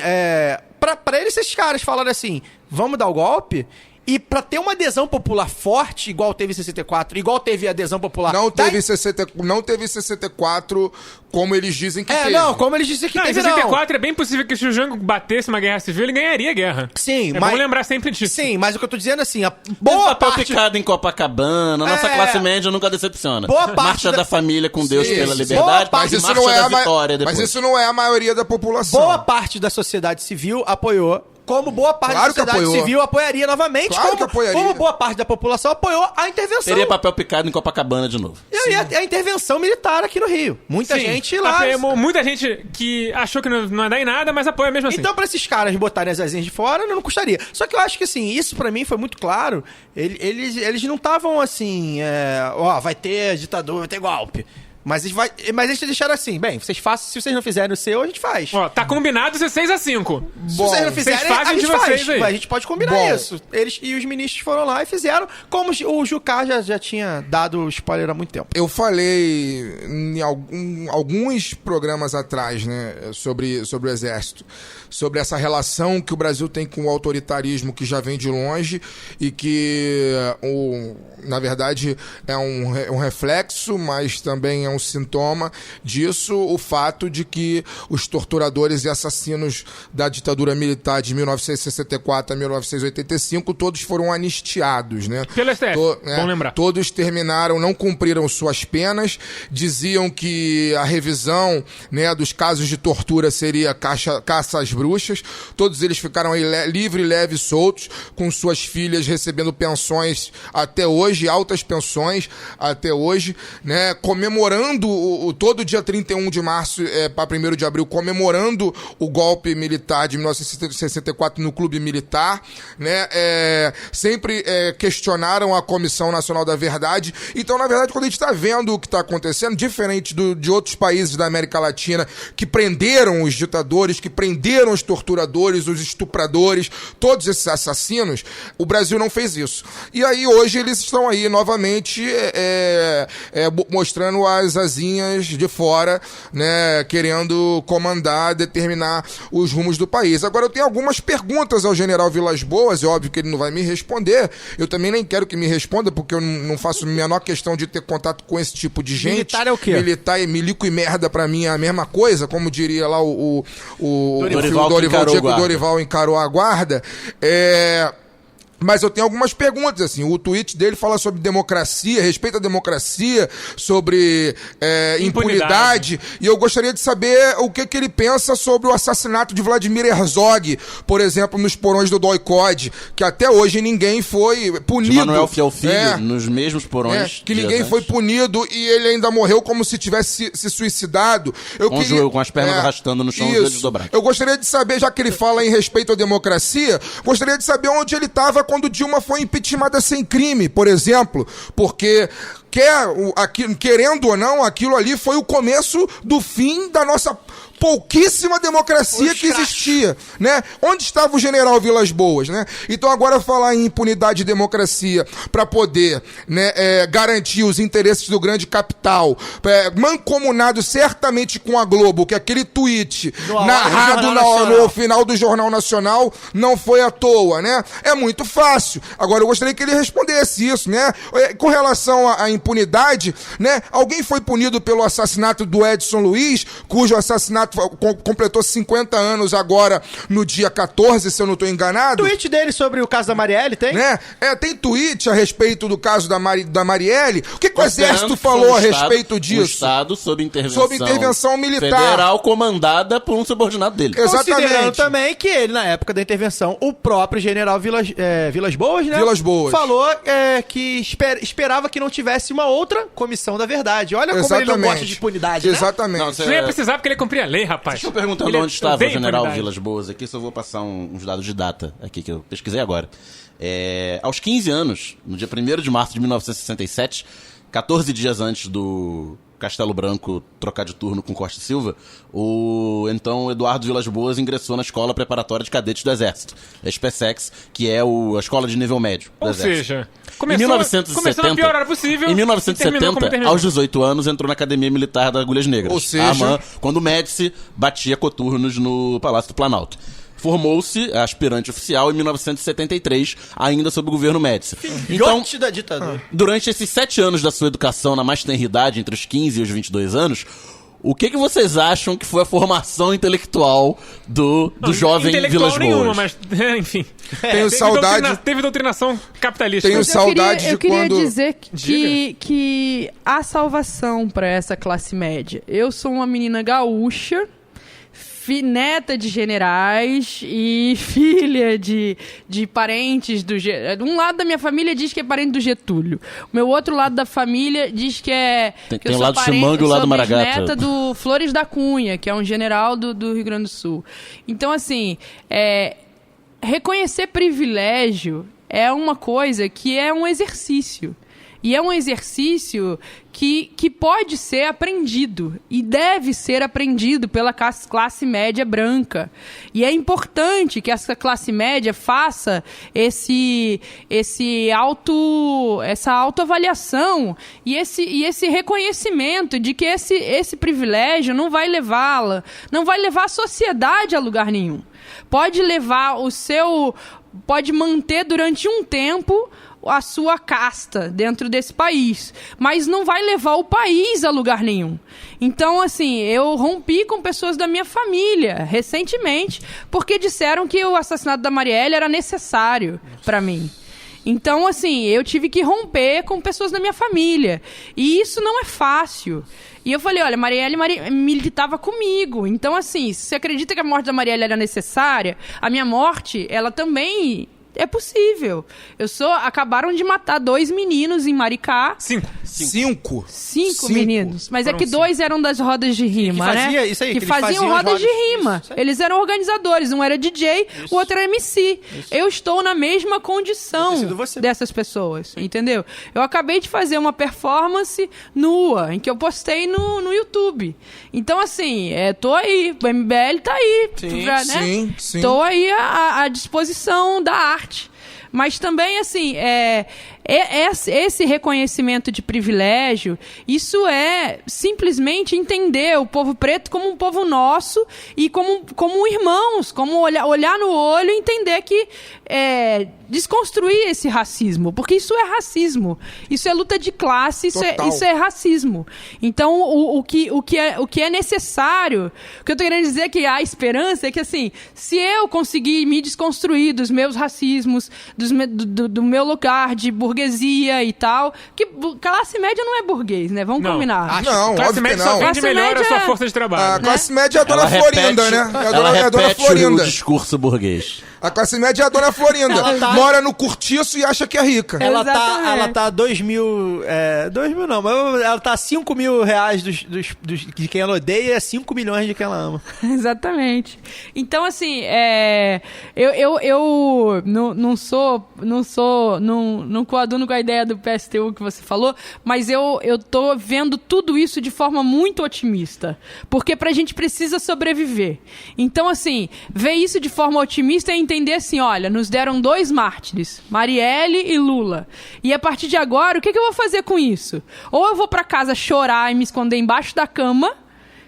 para eles, esses caras falarem assim, vamos dar o golpe, E pra ter uma adesão popular forte, igual teve em 64, igual teve a adesão popular...
Não teve 64 como eles dizem que teve.
Não, como eles dizem que
Não, em
teve,
64 é bem possível que se o Jango batesse uma guerra civil, ele ganharia a guerra.
Sim,
É bom lembrar sempre disso.
Sim, mas o que eu tô dizendo assim, a
Boa
boa
papel
parte...
picado em Copacabana, nossa classe média nunca decepciona.
Boa parte
Marcha da família com Deus
Sim,
pela
sim.
liberdade,
Boa
Mas
e
isso,
marcha
não é
da
a
vitória depois.
mas isso não é a maioria da população.
Boa parte da sociedade civil apoiou, como boa parte
Claro que
da sociedade
apoiou.
civil apoiaria novamente,
Claro que apoiaria.
como boa parte da população apoiou a intervenção.
Teria papel picado em Copacabana de novo.
E a intervenção militar aqui no Rio. Muita
Sim.
gente lá...
Muita gente que achou que não ia dar em nada, mas apoia mesmo assim.
Então, pra esses caras botarem as asinhas de fora, não custaria. Só que eu acho que, assim, isso pra mim foi muito claro. Eles não estavam assim, vai ter ditadura, vai ter golpe. Mas eles deixaram assim, bem, vocês façam, se vocês não fizerem o seu, a gente faz.
Ó, tá combinado ser 6-5.
Se vocês não fizerem,
vocês fazem
a gente
de vocês
faz.
aí.
A gente pode combinar
Bom.
isso. Eles e os ministros foram lá e fizeram, como o Jucá já tinha dado spoiler há muito tempo.
Eu falei em alguns programas atrás, né, sobre o Exército, sobre essa relação que o Brasil tem com o autoritarismo que já vem de longe e que, na verdade, é um reflexo, mas também é um sintoma disso, o fato de que os torturadores e assassinos da ditadura militar de 1964 a 1985, todos foram anistiados, né?
Pelo STF, bom lembrar.
Todos terminaram, não cumpriram suas penas, diziam que a revisão, né, dos casos de tortura seria caça às bruxas, todos eles ficaram aí livre, leve e soltos, com suas filhas recebendo pensões até hoje, altas pensões até hoje, né, comemorando todo dia 31 de março para 1º de abril, comemorando o golpe militar de 1964 no Clube Militar, né, sempre questionaram a Comissão Nacional da Verdade. Então, na verdade, quando a gente está vendo o que está acontecendo, diferente de outros países da América Latina que prenderam os ditadores, que prenderam os torturadores, os estupradores, todos esses assassinos, o Brasil não fez isso. E aí, hoje, eles estão aí novamente mostrando as asinhas de fora, né, querendo comandar, determinar os rumos do país. Agora, eu tenho algumas perguntas ao general Vilas Boas, é óbvio que ele não vai me responder, eu também nem quero que me responda, porque eu não faço a menor questão de ter contato com esse tipo de gente.
Militar é o quê?
Militar e milico e merda pra mim é a mesma coisa, como diria lá o Dorival encarou a guarda. Mas eu tenho algumas perguntas, assim, o tweet dele fala sobre democracia, respeito à democracia, sobre impunidade, e eu gostaria de saber o que ele pensa sobre o assassinato de Vladimir Herzog, por exemplo, nos porões do Doicode, que até hoje ninguém foi punido.
De Manuel Fiel Filho, nos mesmos porões.
Que ninguém foi punido e ele ainda morreu como se tivesse se suicidado.
Com as pernas arrastando no chão, os dedos dobrados.
Eu gostaria de saber, já que ele fala em respeito à democracia, gostaria de saber onde ele estava quando Dilma foi impeachmentada sem crime, por exemplo, porque querendo ou não, aquilo ali foi o começo do fim da nossa pouquíssima democracia que existia, né? Onde estava o general Vilas Boas, né? Então agora falar em impunidade e democracia para poder, né, garantir os interesses do grande capital, mancomunado certamente com a Globo, que aquele tweet narrado no final do Jornal Nacional não foi à toa, né? É muito fácil. Agora eu gostaria que ele respondesse isso, né? Com relação à impunidade, né? Alguém foi punido pelo assassinato do Edson Luiz, cujo assassinato completou 50 anos agora no dia 14, se eu não estou enganado.
Tweet dele sobre o caso da Marielle, tem?
Né? Tem tweet a respeito do caso da Marielle. O que o Exército falou a respeito disso?
O Estado sob
intervenção militar.
Federal comandada por um subordinado dele.
Exatamente.
Considerando também que ele, na época da intervenção, o próprio general Vilas Boas, né?
Vilas Boas.
Falou que esperava que não tivesse uma outra comissão da verdade. Olha como ele não gosta de impunidade, né?
Exatamente.
Não ia precisar porque ele cumpria a lei, rapaz.
Estou perguntando
Ele
onde estava o
odeia
general
impunidade.
Vilas Boas aqui, só vou passar uns dados de data aqui que eu pesquisei agora. Aos 15 anos, no dia 1º de março de 1967, 14 dias antes do Castelo Branco trocar de turno com Costa e Silva, o então Eduardo Vilas Boas ingressou na Escola Preparatória de Cadetes do Exército, a SPSEX, que é a escola de nível médio do
Ou
Exército.
seja,
Em 1970,
começou na pior hora possível.
Em
e terminou como
1970,
terminou.
aos 18 anos, entrou na Academia Militar da Agulhas Negras.
Ou seja,
quando o Médici batia coturnos no Palácio do Planalto. formou-se aspirante oficial em 1973, ainda sob o governo Médici.
Então, da ditadura.
Durante esses 7 anos da sua educação, na mais tenra idade, entre os 15 e os 22 anos, o que vocês acham que foi a formação intelectual do jovem Vilas Boas?
Nenhuma, mas, enfim.
Tenho saudade...
Teve doutrinação capitalista.
Tenho saudade de quando...
Eu queria dizer que há salvação para essa classe média. Eu sou uma menina gaúcha, neta de generais e filha de parentes do... Um lado da minha família diz que é parente do Getúlio. O meu outro lado da família diz que é...
Tem o lado Chimanga e o lado Maragata.
Eu sou neta do Flores da Cunha, que é um general do Rio Grande do Sul. Então, assim, reconhecer privilégio é uma coisa que é um exercício. E é um exercício que pode ser aprendido e deve ser aprendido pela classe média branca. E é importante que essa classe média faça essa autoavaliação e esse reconhecimento de que esse privilégio não vai levar a sociedade a lugar nenhum. Pode manter durante um tempo a sua casta dentro desse país, mas não vai levar o país a lugar nenhum. Então, assim, eu rompi com pessoas da minha família recentemente, porque disseram que o assassinato da Marielle era necessário para mim. Então, assim, eu tive que romper com pessoas da minha família. E isso não é fácil. E eu falei, olha, Marielle militava comigo. Então, assim, se você acredita que a morte da Marielle era necessária, a minha morte, ela também... É possível. Acabaram de matar 2 meninos em Maricá.
5
meninos. Mas é que 2 eram das rodas de rima, né?
Isso aí,
que faziam rodas de rima. Eles eram organizadores. Um era DJ, o outro era MC. Eu estou na mesma condição dessas pessoas, entendeu? Eu acabei de fazer uma performance nua, em que eu postei no YouTube. Então, assim, tô aí. O MBL tá aí.
Sim.
Tô aí à disposição da arte. Mas também, assim, esse reconhecimento de privilégio, isso é simplesmente entender o povo preto como um povo nosso e como irmãos, como olhar no olho e entender que desconstruir esse racismo, porque isso é racismo, isso é luta de classe, isso é racismo. Então, o que é necessário, o que eu tô querendo dizer é que há esperança, é que, assim, se eu conseguir me desconstruir dos meus racismos, do meu lugar de burguesia e tal, que classe média não é burguês, né? Vamos combinar.
Não,
classe
óbvio que
média
não.
só vende melhor a sua força de trabalho.
A classe média é a dona Florinda, né?
Ela
É a dona
repete
Florinda.
o discurso burguês.
A classe média é a dona Florinda. Mora no cortiço e acha que é rica.
Ela tá 2 mil... 2 mil não, mas ela tá 5 mil reais de quem ela odeia e 5 milhões de quem ela ama.
Exatamente. Então, assim, eu não coaduno com a ideia do PSTU que você falou, mas eu tô vendo tudo isso de forma muito otimista, porque a gente precisa sobreviver. Então, assim, ver isso de forma otimista é entender assim, olha, nos deram 2 mártires, Marielle e Lula. E a partir de agora, o que eu vou fazer com isso? Ou eu vou pra casa chorar e me esconder embaixo da cama,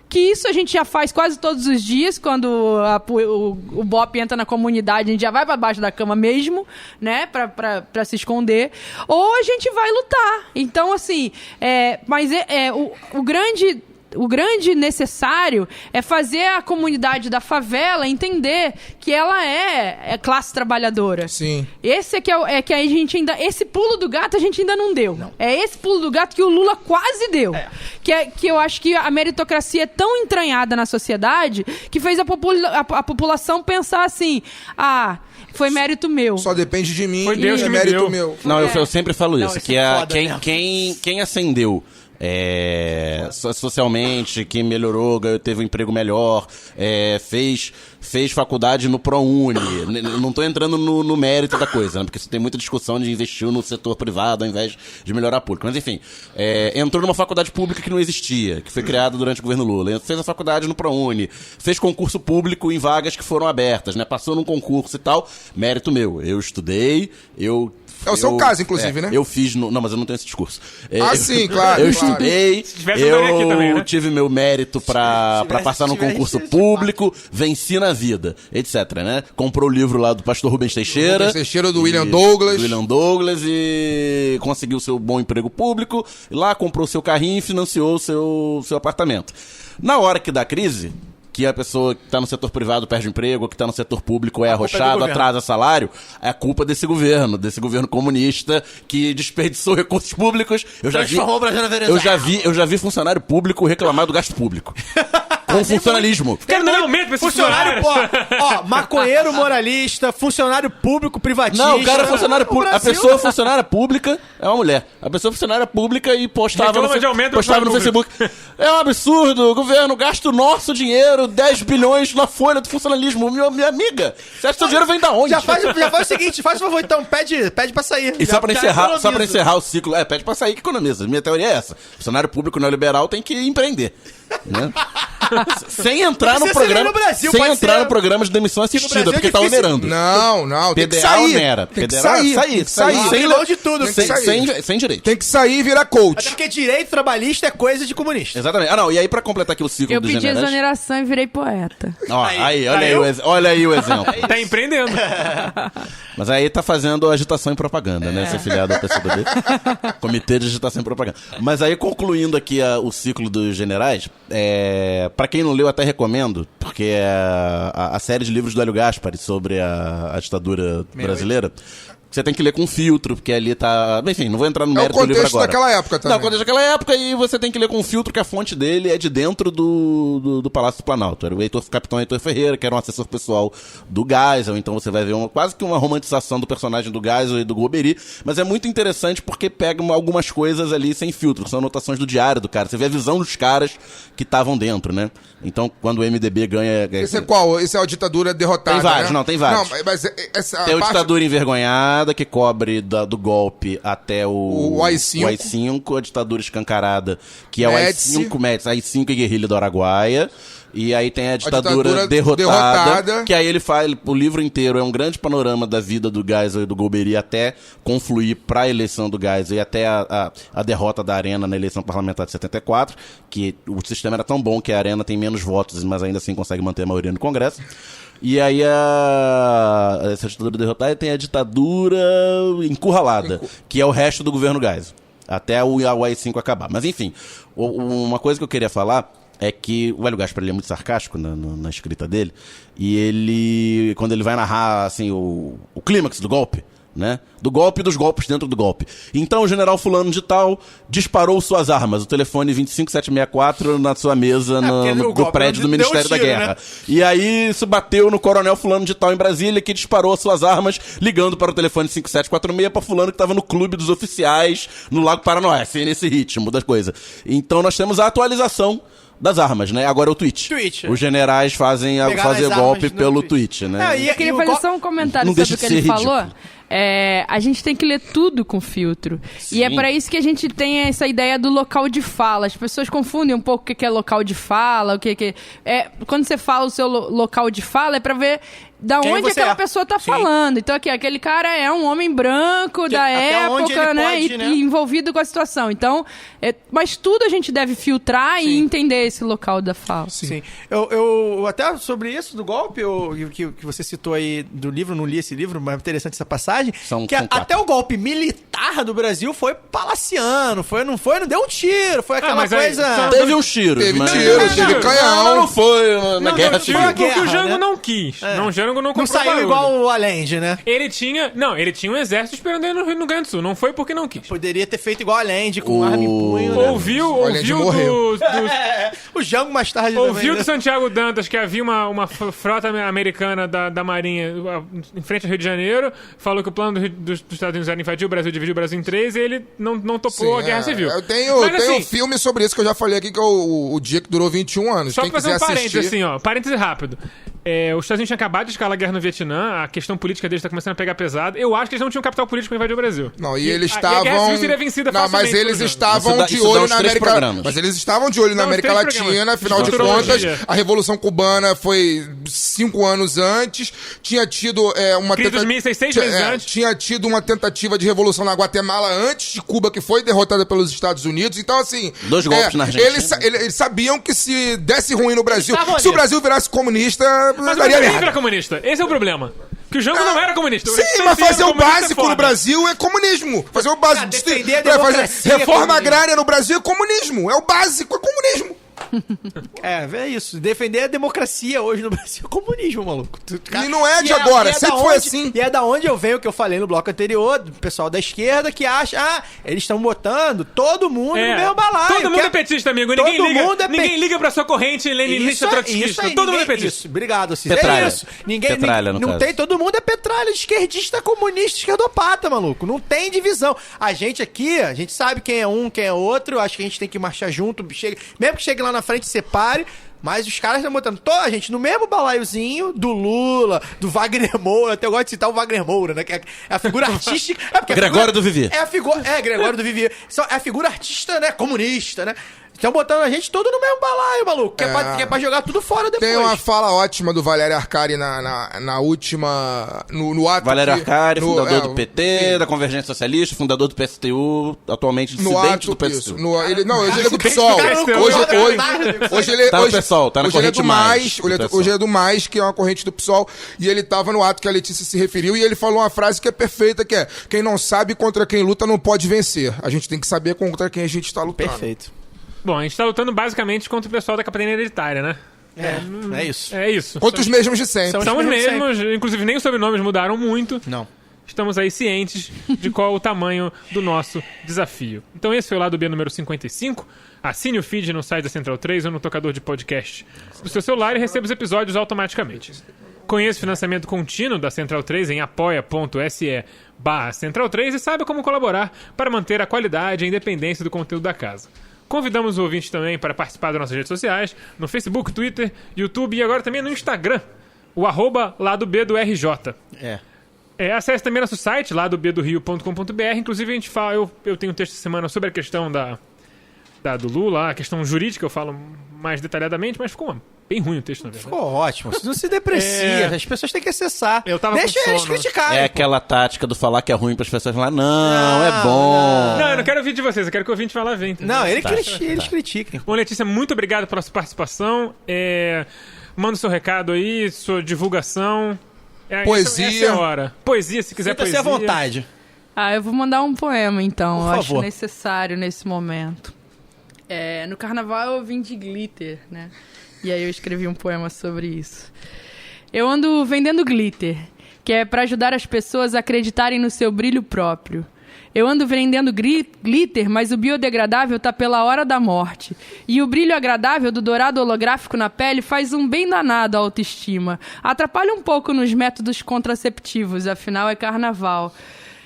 que isso a gente já faz quase todos os dias, quando o BOP entra na comunidade, a gente já vai para baixo da cama mesmo, né, pra se esconder, ou a gente vai lutar. Então, assim, o grande necessário é fazer a comunidade da favela entender que ela é classe trabalhadora.
Sim.
Esse que a gente ainda... Esse pulo do gato a gente ainda não deu. Não. É esse pulo do gato que o Lula quase deu. Que eu acho que a meritocracia é tão entranhada na sociedade que fez a população pensar assim... Foi mérito meu.
Só depende de mim.
Foi Deus
é
que me
mérito
deu.
meu.
Não, eu sempre falo isso, que
foda,
quem ascendeu socialmente, quem melhorou, teve um emprego melhor, fez faculdade no ProUni. Não tô entrando no mérito da coisa, né? Porque você tem muita discussão de investir no setor privado ao invés de melhorar público. Mas enfim, entrou numa faculdade pública que não existia, que foi criada durante o governo Lula. Fez a faculdade no ProUni, fez concurso público em vagas que foram abertas, né? Passou num concurso e tal, mérito meu. Eu estudei,
É o seu caso, inclusive, né?
Eu fiz... Não, mas eu não tenho esse discurso.
Sim, claro.
estudei,
tivesse, eu estaria aqui também, né?
tive meu mérito pra passar num concurso público, venci na vida, etc, né? Comprou o livro lá do pastor Rubens Teixeira.
Do William Douglas.
Do William Douglas e conseguiu seu bom emprego público. E lá comprou seu carrinho e financiou seu apartamento. Na hora que dá crise, que a pessoa que tá no setor privado perde o emprego, ou que tá no setor público é arrochado, atrasa salário, é a culpa desse governo comunista que desperdiçou recursos públicos. Eu já vi funcionário público reclamar do gasto público. Com funcionalismo.
Quero dar aumento pra esse
Funcionário, ó, maconheiro moralista, funcionário público privatista.
Não, o cara é funcionário público. A pessoa funcionária pública é uma mulher. A pessoa funcionária pública e postava no Facebook. É um absurdo, o governo gasta o nosso dinheiro, 10 bilhões na folha do funcionalismo. Minha amiga, você acha que seu dinheiro vem da onde?
Já faz o seguinte, faz o favor, então, pede pra sair.
E só pra encerrar o ciclo, pede pra sair que economiza. Minha teoria é essa. Funcionário público neoliberal tem que empreender. Né? Sem entrar no programa. No programa de demissão assistida, porque tá onerando.
Não, tem que
PDA
sair.
onera.
Tem que
sair.
Sem mão de tudo.
Sem direito.
Tem que sair e virar coach.
Até porque direito trabalhista é coisa de comunista.
Exatamente. E aí pra completar aqui o ciclo do generais...
Eu pedi exoneração e virei poeta.
Olha aí o exemplo.
Tá empreendendo.
Mas aí tá fazendo agitação e propaganda, né? Ser filiado ao PCdoB. Comitê de Agitação e Propaganda. Mas aí, concluindo aqui o ciclo dos generais, pra quem não leu, até recomendo, porque é a série de livros do Hélio Gaspari sobre a ditadura brasileira. Você tem que ler com filtro, porque ali tá... Enfim, não vou entrar no mérito do livro agora.
É o contexto daquela época também.
Não, o contexto daquela época, e você tem que ler com filtro, que a fonte dele é de dentro do Palácio do Planalto. Era o capitão Heitor Ferreira, que era um assessor pessoal do Geisel, então você vai ver quase que uma romantização do personagem do Geisel e do Golbery, mas é muito interessante porque pega algumas coisas ali sem filtro, são anotações do diário do cara, você vê a visão dos caras que estavam dentro, né? Então, quando o MDB ganha...
Esse é qual? Esse é a ditadura derrotada,
Tem vários,
né?
Tem vários.
Não, mas
tem a ditadura envergonhada, que cobre do golpe até o AI-5, a ditadura escancarada, que é o AI-5, AI-5 e guerrilha do Araguaia. E aí tem a ditadura derrotada, que aí ele faz, o livro inteiro é um grande panorama da vida do Geisel e do Golbery até confluir para a eleição do Geisel e até a derrota da Arena na eleição parlamentar de 74, que o sistema era tão bom que a Arena tem menos votos, mas ainda assim consegue manter a maioria no Congresso. E aí essa ditadura derrotada tem a ditadura encurralada, que é o resto do governo Geisel, até o AI-5 acabar. Mas enfim, uma coisa que eu queria falar é que o Hélio Gaspari é muito sarcástico na escrita dele, e ele, quando ele vai narrar assim, o clímax do golpe, né? Do golpe e dos golpes dentro do golpe. Então o general fulano de tal disparou suas armas, o telefone 25764 na sua mesa do prédio do Ministério da Guerra. Né? E aí isso bateu no coronel fulano de tal em Brasília, que disparou suas armas ligando para o telefone 5746 para fulano que estava no clube dos oficiais no Lago Paranoá, assim, nesse ritmo das coisas. Então nós temos a atualização das armas, né? Agora é o tweet. Os generais fazem golpe pelo tweet, né?
Eu queria fazer só um comentário sobre o que ele falou. A gente tem que ler tudo com filtro. Sim. E é para isso que a gente tem essa ideia do local de fala. As pessoas confundem um pouco o que é local de fala, quando você fala o seu local de fala, é para ver da onde aquela pessoa tá falando. Então aqui, aquele cara é um homem branco da época, né? E envolvido com a situação. Então, mas tudo a gente deve filtrar e entender esse local da fala.
Sim. Eu até sobre isso do golpe, que você citou aí do livro, não li esse livro, mas é interessante essa passagem, até o golpe militar do Brasil foi palaciano, não deu um tiro, foi aquela coisa...
Teve um tiro.
Teve canhão.
Não foi na guerra civil.
Porque o Jango não quis. O Jango não saiu barulho.
Igual o Allende, né?
Ele tinha um exército esperando ele no Rio Grande do Sul. Não foi porque não quis.
Poderia ter feito igual o Allende, com arma em punho, né?
Ouviu
o Jango mais tarde
ouviu do Santiago Dantas que havia uma frota americana da Marinha em frente ao Rio de Janeiro, falou que o plano dos Estados Unidos era invadir o Brasil, dividir o Brasil em 3, e ele não topou a Guerra Civil.
Eu tenho um filme sobre isso que eu já falei aqui, que é o Dia que Durou 21 anos.
Só pra fazer um parênteses, assim, parênteses rápido. Os Estados Unidos tinham acabado de escalar a guerra no Vietnã, a questão política deles está começando a pegar pesado. Eu acho que eles não tinham capital político para invadir o Brasil.
Não, e eles estavam...
a guerra civil seria vencida
não,
facilmente,
mas eles
por exemplo.
estavam de olho na América... Mas eles estavam de olho na
Não, os
América
três
Latina,
programas.
afinal de
Futurologia.
contas, a Revolução Cubana foi 5 anos antes, tinha tido uma
Crise dos mísseis 6 meses antes.
Tinha tido uma tentativa de revolução na Guatemala antes de Cuba, que foi derrotada pelos Estados Unidos. Então, assim...
2 golpes na Argentina.
Eles sabiam que se desse ruim no Brasil,
estavam
se o
ali.
Brasil virasse comunista,
Mas o
daria
Brasil
merda.
era comunista. Esse é o problema. Que o Jango não era comunista.
Sim, mas fazer o básico no Brasil é comunismo. Fazer o básico.
defender a
fazer
democracia é
reforma
comunismo.
agrária no Brasil é comunismo. É o básico, é comunismo.
É isso. Defender a democracia hoje no Brasil é comunismo, maluco.
E não é de agora, sempre foi assim.
E é da onde eu venho, que eu falei no bloco anterior, do pessoal da esquerda que acha, eles estão botando todo mundo no mesmo balaio.
Todo mundo é petista, amigo.
Todo
Ninguém
mundo é
ninguém liga pra sua corrente leninista trotskista. Todo mundo é petista.
Isso, obrigado, Cícero.
Petralha.
É isso.
Petralha, no
não
caso.
tem, todo mundo é petralha, esquerdista, comunista, esquerdopata, maluco. Não tem divisão. A gente aqui, a gente sabe quem é um, quem é outro. Acho que a gente tem que marchar junto. Mesmo que chegue lá na frente, separe. Mas os caras estão botando toda a gente no mesmo balaiozinho do Lula, do Wagner Moura. Até eu gosto de citar o Wagner Moura, né? Que é a figura artística.
Gregório do Vivier.
Gregório do Vivier. É a figura artista, né? Comunista, né? Estão botando a gente todo no mesmo balaio, maluco. Que é pra jogar tudo fora depois.
Tem uma fala ótima do Valério Arcari na última... No ato
Valério
que-
Arcari,
no-
fundador do
sim.
PT, da Convergência Socialista, fundador do PSTU, atualmente
No
dissidente
ato,
do PSTU.
isso. Hoje ele é do PSOL.
cara não
Hoje ele
Tá no PSOL, tá na
hoje ele é
corrente
do
mais, do PSOL.
Hoje ele é do Mais, que é uma corrente do PSOL. E ele tava no ato que a Letícia se referiu e ele falou uma frase que é perfeita, que é: quem não sabe contra quem luta não pode vencer. A gente tem que saber contra quem a gente está lutando.
Perfeito.
Bom, a gente tá lutando basicamente contra o pessoal da capitania hereditária, né?
É isso.
É isso.
Contra os mesmos de sempre.
São os
mesmos
mesmos, inclusive nem os sobrenomes mudaram muito.
Não.
Estamos aí cientes de qual o tamanho do nosso desafio. Então esse foi o Lado B número 55. Assine o feed no site da Central 3 ou no tocador de podcast do seu celular e receba os episódios automaticamente. Conheça o financiamento contínuo da Central 3 em apoia.se/Central 3 e saiba como colaborar para manter a qualidade e a independência do conteúdo da casa. Convidamos o ouvinte também para participar das nossas redes sociais, no Facebook, Twitter, YouTube e agora também no Instagram, o @Lado B do RJ. Acesse também nosso site, ladobdorio.com.br. Inclusive, a gente fala, eu tenho um texto essa semana sobre a questão do Lula, a questão jurídica, eu falo mais detalhadamente, mas ficou bem ruim o texto, na verdade.
Ficou ótimo. Não se deprecia. As pessoas têm que acessar.
Eu tava
Deixa
com
eles
sono.
criticarem.
É aquela tática do falar que é ruim para as pessoas falar, não, é bom.
Não, eu não quero ouvir de vocês, eu quero que o ouvinte fale, vem.
Não, eles critiquem.
Bom, Letícia, muito obrigado pela sua participação. Manda o seu recado aí, sua divulgação.
Poesia.
Essa é a hora. Poesia, se quiser
Sinta-se
poesia.
à vontade.
Eu vou mandar um poema, então.
Por
Eu acho
favor.
necessário nesse momento. No carnaval eu vim de glitter, né? E aí eu escrevi um poema sobre isso. Eu ando vendendo glitter, que é pra ajudar as pessoas a acreditarem no seu brilho próprio. Eu ando vendendo glitter, mas o biodegradável tá pela hora da morte. E o brilho agradável do dourado holográfico na pele faz um bem danado à autoestima. Atrapalha um pouco nos métodos contraceptivos, afinal é carnaval.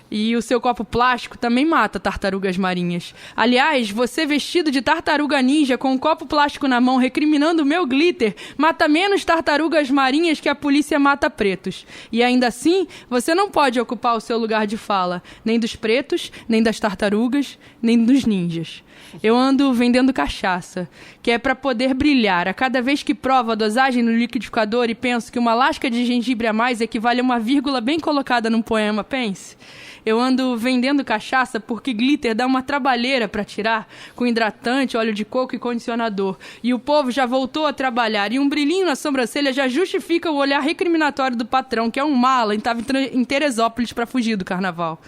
E o seu copo plástico também mata tartarugas marinhas. Aliás, você vestido de tartaruga ninja com um copo plástico na mão recriminando o meu glitter mata menos tartarugas marinhas que a polícia mata pretos. E ainda assim, você não pode ocupar o seu lugar de fala, nem dos pretos, nem das tartarugas, nem dos ninjas. Eu ando vendendo cachaça, que é pra poder brilhar. A cada vez que provo a dosagem no liquidificador e penso que uma lasca de gengibre a mais equivale a uma vírgula bem colocada num poema, pense. Eu ando vendendo cachaça porque glitter dá uma trabalheira pra tirar, com hidratante, óleo de coco e condicionador. E o povo já voltou a trabalhar, e um brilhinho na sobrancelha já justifica o olhar recriminatório do patrão, que é um mala e estava em Teresópolis pra fugir do carnaval.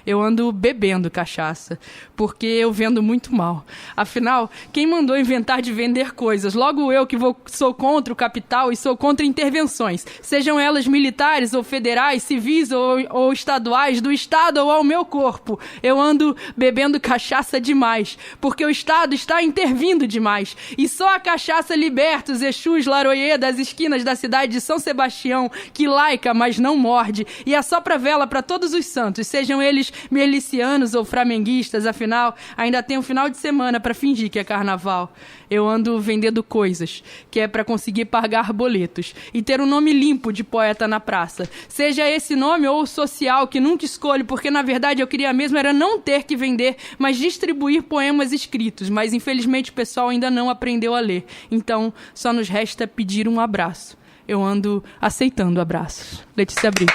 Eu ando bebendo cachaça, porque eu vendo muito mal. Afinal, quem mandou inventar de vender coisas? Logo eu que sou contra o capital e sou contra intervenções, sejam elas militares ou federais, civis ou estaduais, do Estado ou ao meu corpo. Eu ando bebendo cachaça demais, porque o Estado está intervindo demais. E só a cachaça liberta os Exus Laroyê das esquinas da cidade de São Sebastião, que laica, mas não morde, e assopra vela para todos os santos, sejam eles vocês, milicianos ou flamenguistas, afinal, ainda tem um final de semana pra fingir que é carnaval. Eu ando vendendo coisas, que é pra conseguir pagar boletos e ter um nome limpo de poeta na praça. Seja esse nome ou o social, que nunca escolho, porque na verdade eu queria mesmo era não ter que vender, mas distribuir poemas escritos. Mas infelizmente o pessoal ainda não aprendeu a ler. Então, só nos resta pedir um abraço. Eu ando aceitando abraços. Letícia Brito.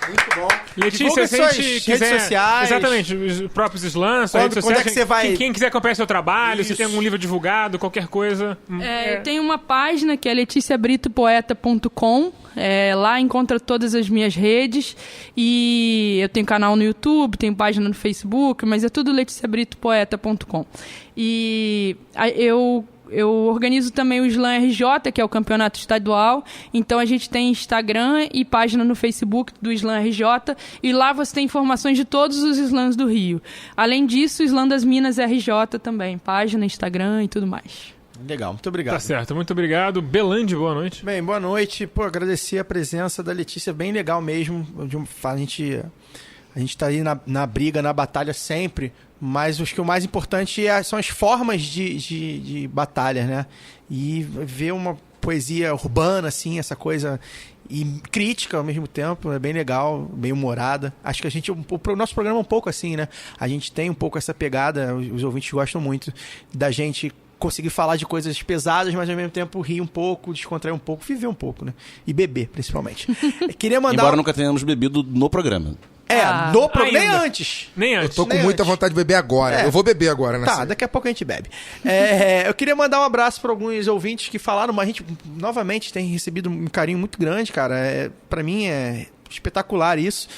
Muito bom.
Letícia, se a gente quiser...
redes sociais.
Exatamente, os próprios slams, redes sociais.
Quando é que você vai...
Quem quiser acompanhar seu trabalho,
Isso.
se tem algum livro divulgado, qualquer coisa.
Eu tenho uma página que é leticiabritopoeta.com. Lá encontra todas as minhas redes. E eu tenho canal no YouTube, tenho página no Facebook, mas é tudo leticiabritopoeta.com. E eu organizo também o Slam RJ, que é o campeonato estadual. Então a gente tem Instagram e página no Facebook do Slam RJ. E lá você tem informações de todos os slams do Rio. Além disso, o Slam das Minas RJ também. Página, Instagram e tudo mais.
Legal, muito obrigado.
Tá certo, muito obrigado. Belande, boa noite.
Bem, boa noite. Pô, agradecer a presença da Letícia, bem legal mesmo. A gente tá aí na briga, na batalha sempre, mas o mais importante são as formas de batalha, né? E ver uma poesia urbana, assim, essa coisa... E crítica ao mesmo tempo, é bem legal, bem humorada. Acho que o nosso programa é um pouco assim, né? A gente tem um pouco essa pegada, os ouvintes gostam muito da gente conseguir falar de coisas pesadas, mas ao mesmo tempo rir um pouco, descontrair um pouco, viver um pouco, né? E beber, principalmente. Queria mandar...
Embora nunca tenhamos bebido no programa.
No programa, nem
ainda.
antes.
Nem
Eu
antes.
tô com
Nem
muita
antes.
vontade de beber agora. Eu vou beber agora, né?
Tá, daqui a pouco a gente bebe. Eu queria mandar um abraço para alguns ouvintes que falaram, mas a gente novamente tem recebido um carinho muito grande, cara. Para mim é espetacular isso.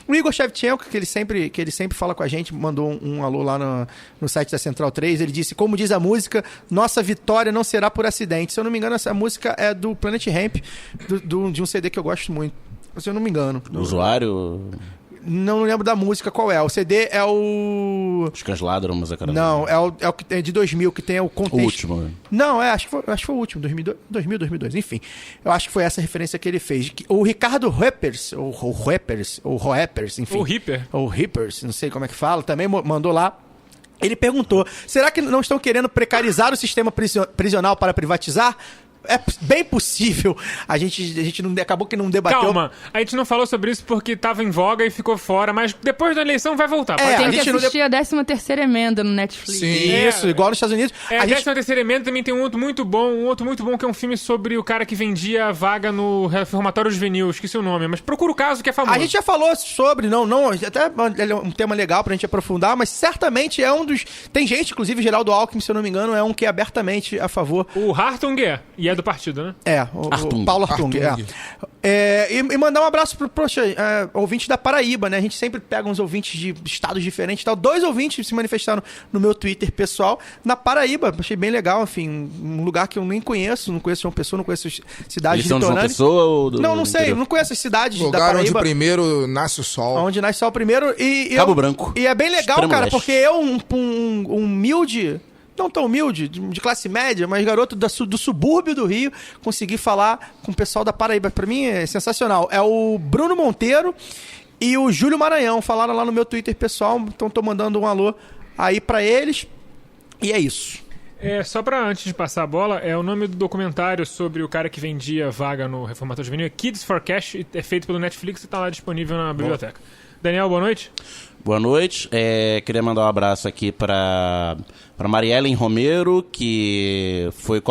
O Igor Shevchenko, que ele sempre fala com a gente, mandou um alô lá no site da Central 3. Ele disse, como diz a música, nossa vitória não será por acidente. Se eu não me engano, essa música é do Planet Hemp, de um CD que eu gosto muito. Se eu não me engano.
Usuário...
Não lembro da música qual é. O CD é o...
Os Cães Ladram, mas a cara...
Não, é o que é de 2000, que tem o contexto.
O último.
Não, acho que foi o último, 2002. Enfim, eu acho que foi essa referência que ele fez. O Ricardo Rappers, ou Rappers, enfim.
O Ripper.
Ou Rippers, não sei como é que fala, também mandou lá. Ele perguntou, será que não estão querendo precarizar o sistema prisional para privatizar? É bem possível. A gente não, acabou que não debateu.
Calma, a gente não falou sobre isso porque tava em voga e ficou fora, mas depois da eleição vai voltar.
É,
Tem
a
que
gente não
assistir a 13ª emenda no Netflix.
Sim.
Isso, igual nos Estados Unidos.
A
A gente...
13ª emenda também tem um outro muito bom, que é um filme sobre o cara que vendia vaga no reformatório juvenil, esqueci o nome, mas procura o caso que é famoso.
A gente já falou sobre, até é um tema legal pra gente aprofundar, mas certamente é um dos... Tem gente, inclusive Geraldo Alckmin, se eu não me engano, é um que é abertamente a favor.
O Hartung e é do partido, né?
O Paulo Hartung. E mandar um abraço pro ouvinte da Paraíba, né? A gente sempre pega uns ouvintes de estados diferentes e tal. 2 ouvintes se manifestaram no meu Twitter pessoal na Paraíba. Achei bem legal, enfim, um lugar que eu nem conheço. Não conheço João Pessoa, não conheço cidades
Eles são de João
litorâneas.
Pessoa ou do...
Não sei, não conheço as cidades da
Lugar
Paraíba.
onde primeiro nasce o sol.
Onde nasce só o primeiro.
Cabo Branco.
E é bem legal,
Extremo
cara,
leste.
porque eu, um humilde, não tão humilde, de classe média, mas garoto do subúrbio do Rio, consegui falar com o pessoal da Paraíba. Pra mim é sensacional. É o Bruno Monteiro e o Júlio Maranhão. Falaram lá no meu Twitter pessoal, então tô mandando um alô aí pra eles. E é isso.
Só pra antes de passar a bola, o nome do documentário sobre o cara que vendia vaga no reformatório juvenil é Kids for Cash, é feito pelo Netflix e tá lá disponível na biblioteca. Daniel, boa noite.
Boa noite. Queria mandar um abraço aqui para Mariellen Romero, que foi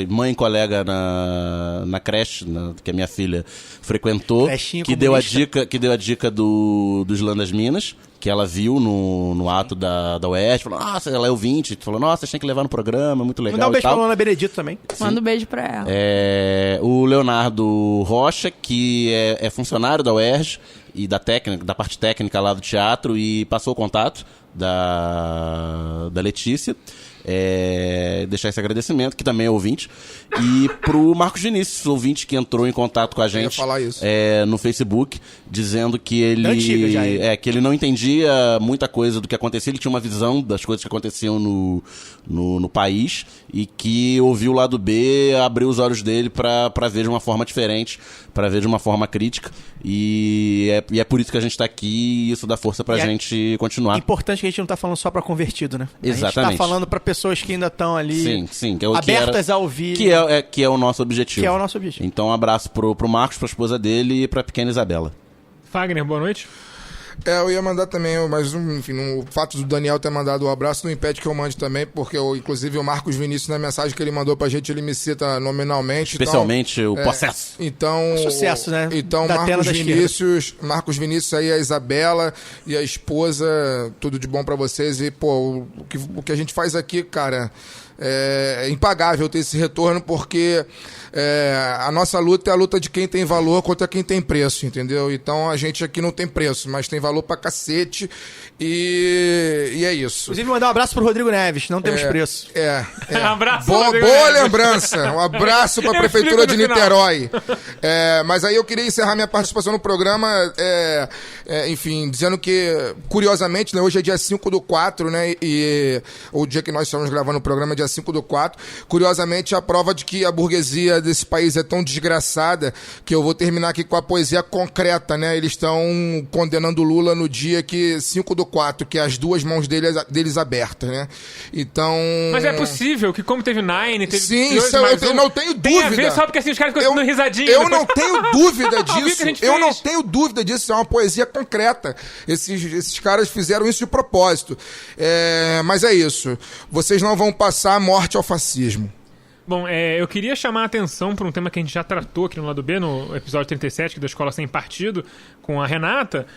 mãe e colega na creche que a minha filha frequentou,
Crechinho
que deu a
comunista.
dica do Slam das Minas, que ela viu no ato da UERJ, falou, nossa, ela é ouvinte, falou, nossa, vocês têm que levar no programa, muito legal.
Mandar um beijo
e tal.
pra Luana Benedito também.
Manda um beijo pra ela.
O Leonardo Rocha, que é funcionário da UERJ e da parte técnica lá do teatro, e passou o contato da Letícia. deixar esse agradecimento, que também é ouvinte, e pro Marcos Vinícius, ouvinte que entrou em contato com a gente no Facebook, dizendo que que ele não entendia muita coisa do que acontecia, ele tinha uma visão das coisas que aconteciam no país, e que ouviu o lado B, abriu os olhos dele para ver de uma forma diferente, para ver de uma forma crítica, e é por isso que a gente tá aqui, e isso dá força pra gente continuar.
É importante que a gente não tá falando só pra convertido, né?
Exatamente.
A gente tá falando pra pessoas que ainda estão ali
sim,
abertas a ouvir.
Que é o nosso objetivo.
Que é o nosso objetivo.
Então um abraço pro Marcos, pra esposa dele e pra pequena Isabela.
Fagner, boa noite.
Eu ia mandar também, mas enfim, o fato do Daniel ter mandado o abraço não impede que eu mande também, porque inclusive o Marcos Vinícius, na mensagem que ele mandou pra gente, ele me cita nominalmente.
Especialmente o processo.
Então,
sucesso, né?
Então, Marcos Vinícius aí, a Isabela e a esposa, tudo de bom pra vocês. E, pô, o que a gente faz aqui, cara, é impagável ter esse retorno, porque a nossa luta é a luta de quem tem valor contra quem tem preço, entendeu? Então a gente aqui não tem preço, mas tem valor pra cacete, e é isso.
Inclusive mandar um abraço pro Rodrigo Neves, não temos preço.
Um abraço,
boa lembrança, um abraço pra Prefeitura de Niterói. Mas aí eu queria encerrar minha participação no programa, enfim, dizendo que, curiosamente, né, hoje é dia 5/4, né, e o dia que nós estamos gravando o programa é dia 5/4, curiosamente a prova de que a burguesia desse país é tão desgraçada, que eu vou terminar aqui com a poesia concreta, né? Eles estão condenando Lula no dia 5/4, que é as duas mãos deles abertas, né? Então...
Mas é possível que, como teve Nine, teve...
Sim, eu não tenho dúvida.
Tem a ver só porque assim os caras ficam dando risadinha.
Eu não tenho dúvida disso. Eu não tenho dúvida disso. É uma poesia concreta. Esses caras fizeram isso de propósito. Mas é isso. Vocês não vão passar a morte ao fascismo.
Bom, eu queria chamar a atenção para um tema que a gente já tratou aqui no Lado B, no episódio 37, da Escola Sem Partido, com a Renata,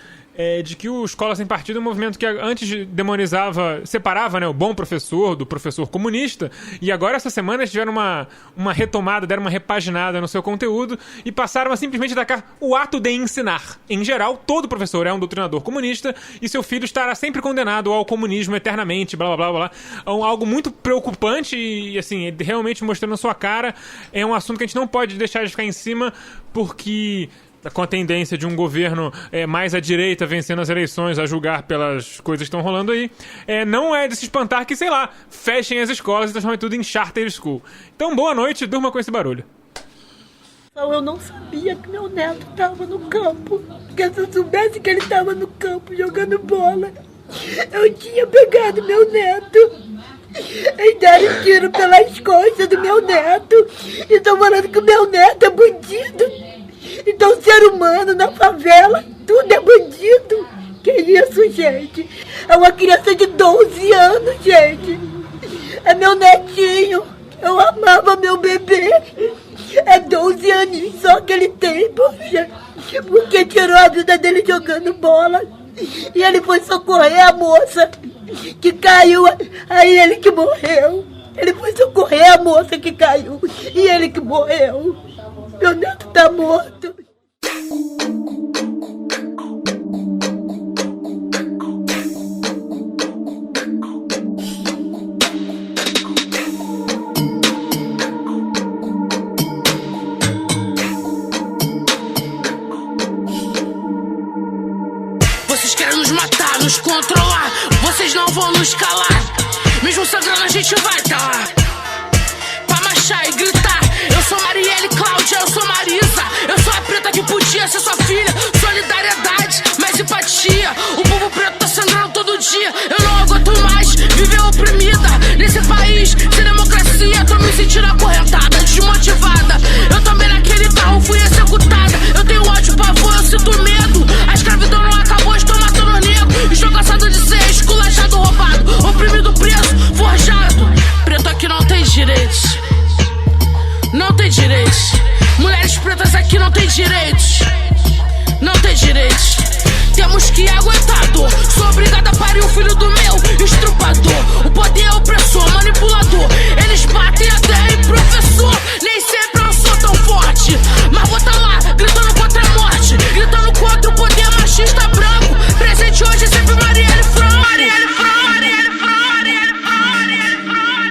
de que o Escola Sem Partido é um movimento que antes separava, né, o bom professor do professor comunista, e agora essa semana eles tiveram uma retomada, deram uma repaginada no seu conteúdo e passaram a simplesmente destacar o ato de ensinar. Em geral, todo professor é um doutrinador comunista e seu filho estará sempre condenado ao comunismo eternamente, blá blá blá blá. É algo muito preocupante e assim, realmente mostrando a sua cara. É um assunto que a gente não pode deixar de ficar em cima, porque... com a tendência de um governo mais à direita vencendo as eleições, a julgar pelas coisas que estão rolando aí, não é de se espantar que, sei lá, fechem as escolas e transformem tudo em charter school. Então, boa noite, durma com esse barulho.
Eu não sabia que meu neto estava no campo, porque se eu soubesse que ele estava no campo jogando bola, eu tinha pegado meu neto e deram tiro pelas costas do meu neto e estão falando que o meu neto é bandido. Então, ser humano na favela, tudo é bandido. Que isso, gente? É uma criança de 12 anos, gente. É meu netinho. Eu amava meu bebê. É 12 aninhos só que ele tem, poxa. Porque tirou a vida dele jogando bola. E ele foi socorrer a moça que caiu. Aí ele que morreu. Ele foi socorrer a moça que caiu. E ele que morreu. Meu neto tá morto.
Vocês querem nos matar, nos controlar. Vocês não vão nos calar. Mesmo sangrando a gente vai tá lá pra marchar e gritar. Eu sou Marielle Cláudia, eu sou Marisa. Eu sou a preta que podia ser sua filha. Solidariedade, mais empatia. O povo preto tá sangrando todo dia. Eu não aguento mais viver oprimida nesse país sem democracia. Tô me sentindo acorrentada, desmotivada. Eu também naquele carro fui executada. Eu tenho ódio, pavor, eu sinto medo. A escravidão não acabou, estou matando negro. Estou cansado de ser esculachado, roubado, oprimido, preso, forjado. Preto aqui não tem direitos. Não tem direitos. Mulheres pretas aqui não tem direitos. Não tem direitos. Temos que aguentar a dor. Sou obrigada a parir o filho do meu estrupador. O poder é opressor, manipulador. Eles batem até em professor. Nem sempre eu sou tão forte, mas vou tá lá, gritando contra a morte, gritando contra o poder machista branco. Presente hoje sempre Marielle Franco. Marielle Franco, Marielle Franco, Marielle Franco, Marielle Franco.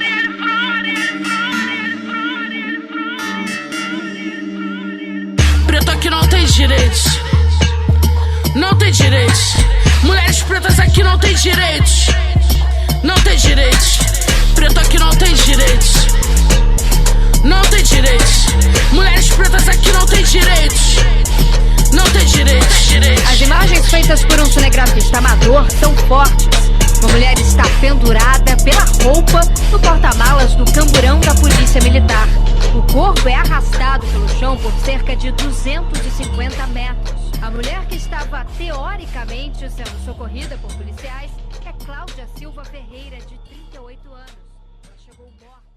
direitos. Não tem direitos. Mulheres pretas aqui não tem direitos. Não tem direitos. Preto aqui não tem direitos. Não tem direitos. Mulheres pretas aqui não tem direitos. Não tem direitos.
As imagens feitas por um cinegrafista amador são fortes. Uma mulher está pendurada pela roupa no porta-malas do camburão da Polícia Militar. O corpo é arrastado pelo chão por cerca de 250 metros. A mulher que estava teoricamente sendo socorrida por policiais é Cláudia Silva Ferreira, de 38 anos. Ela chegou morta.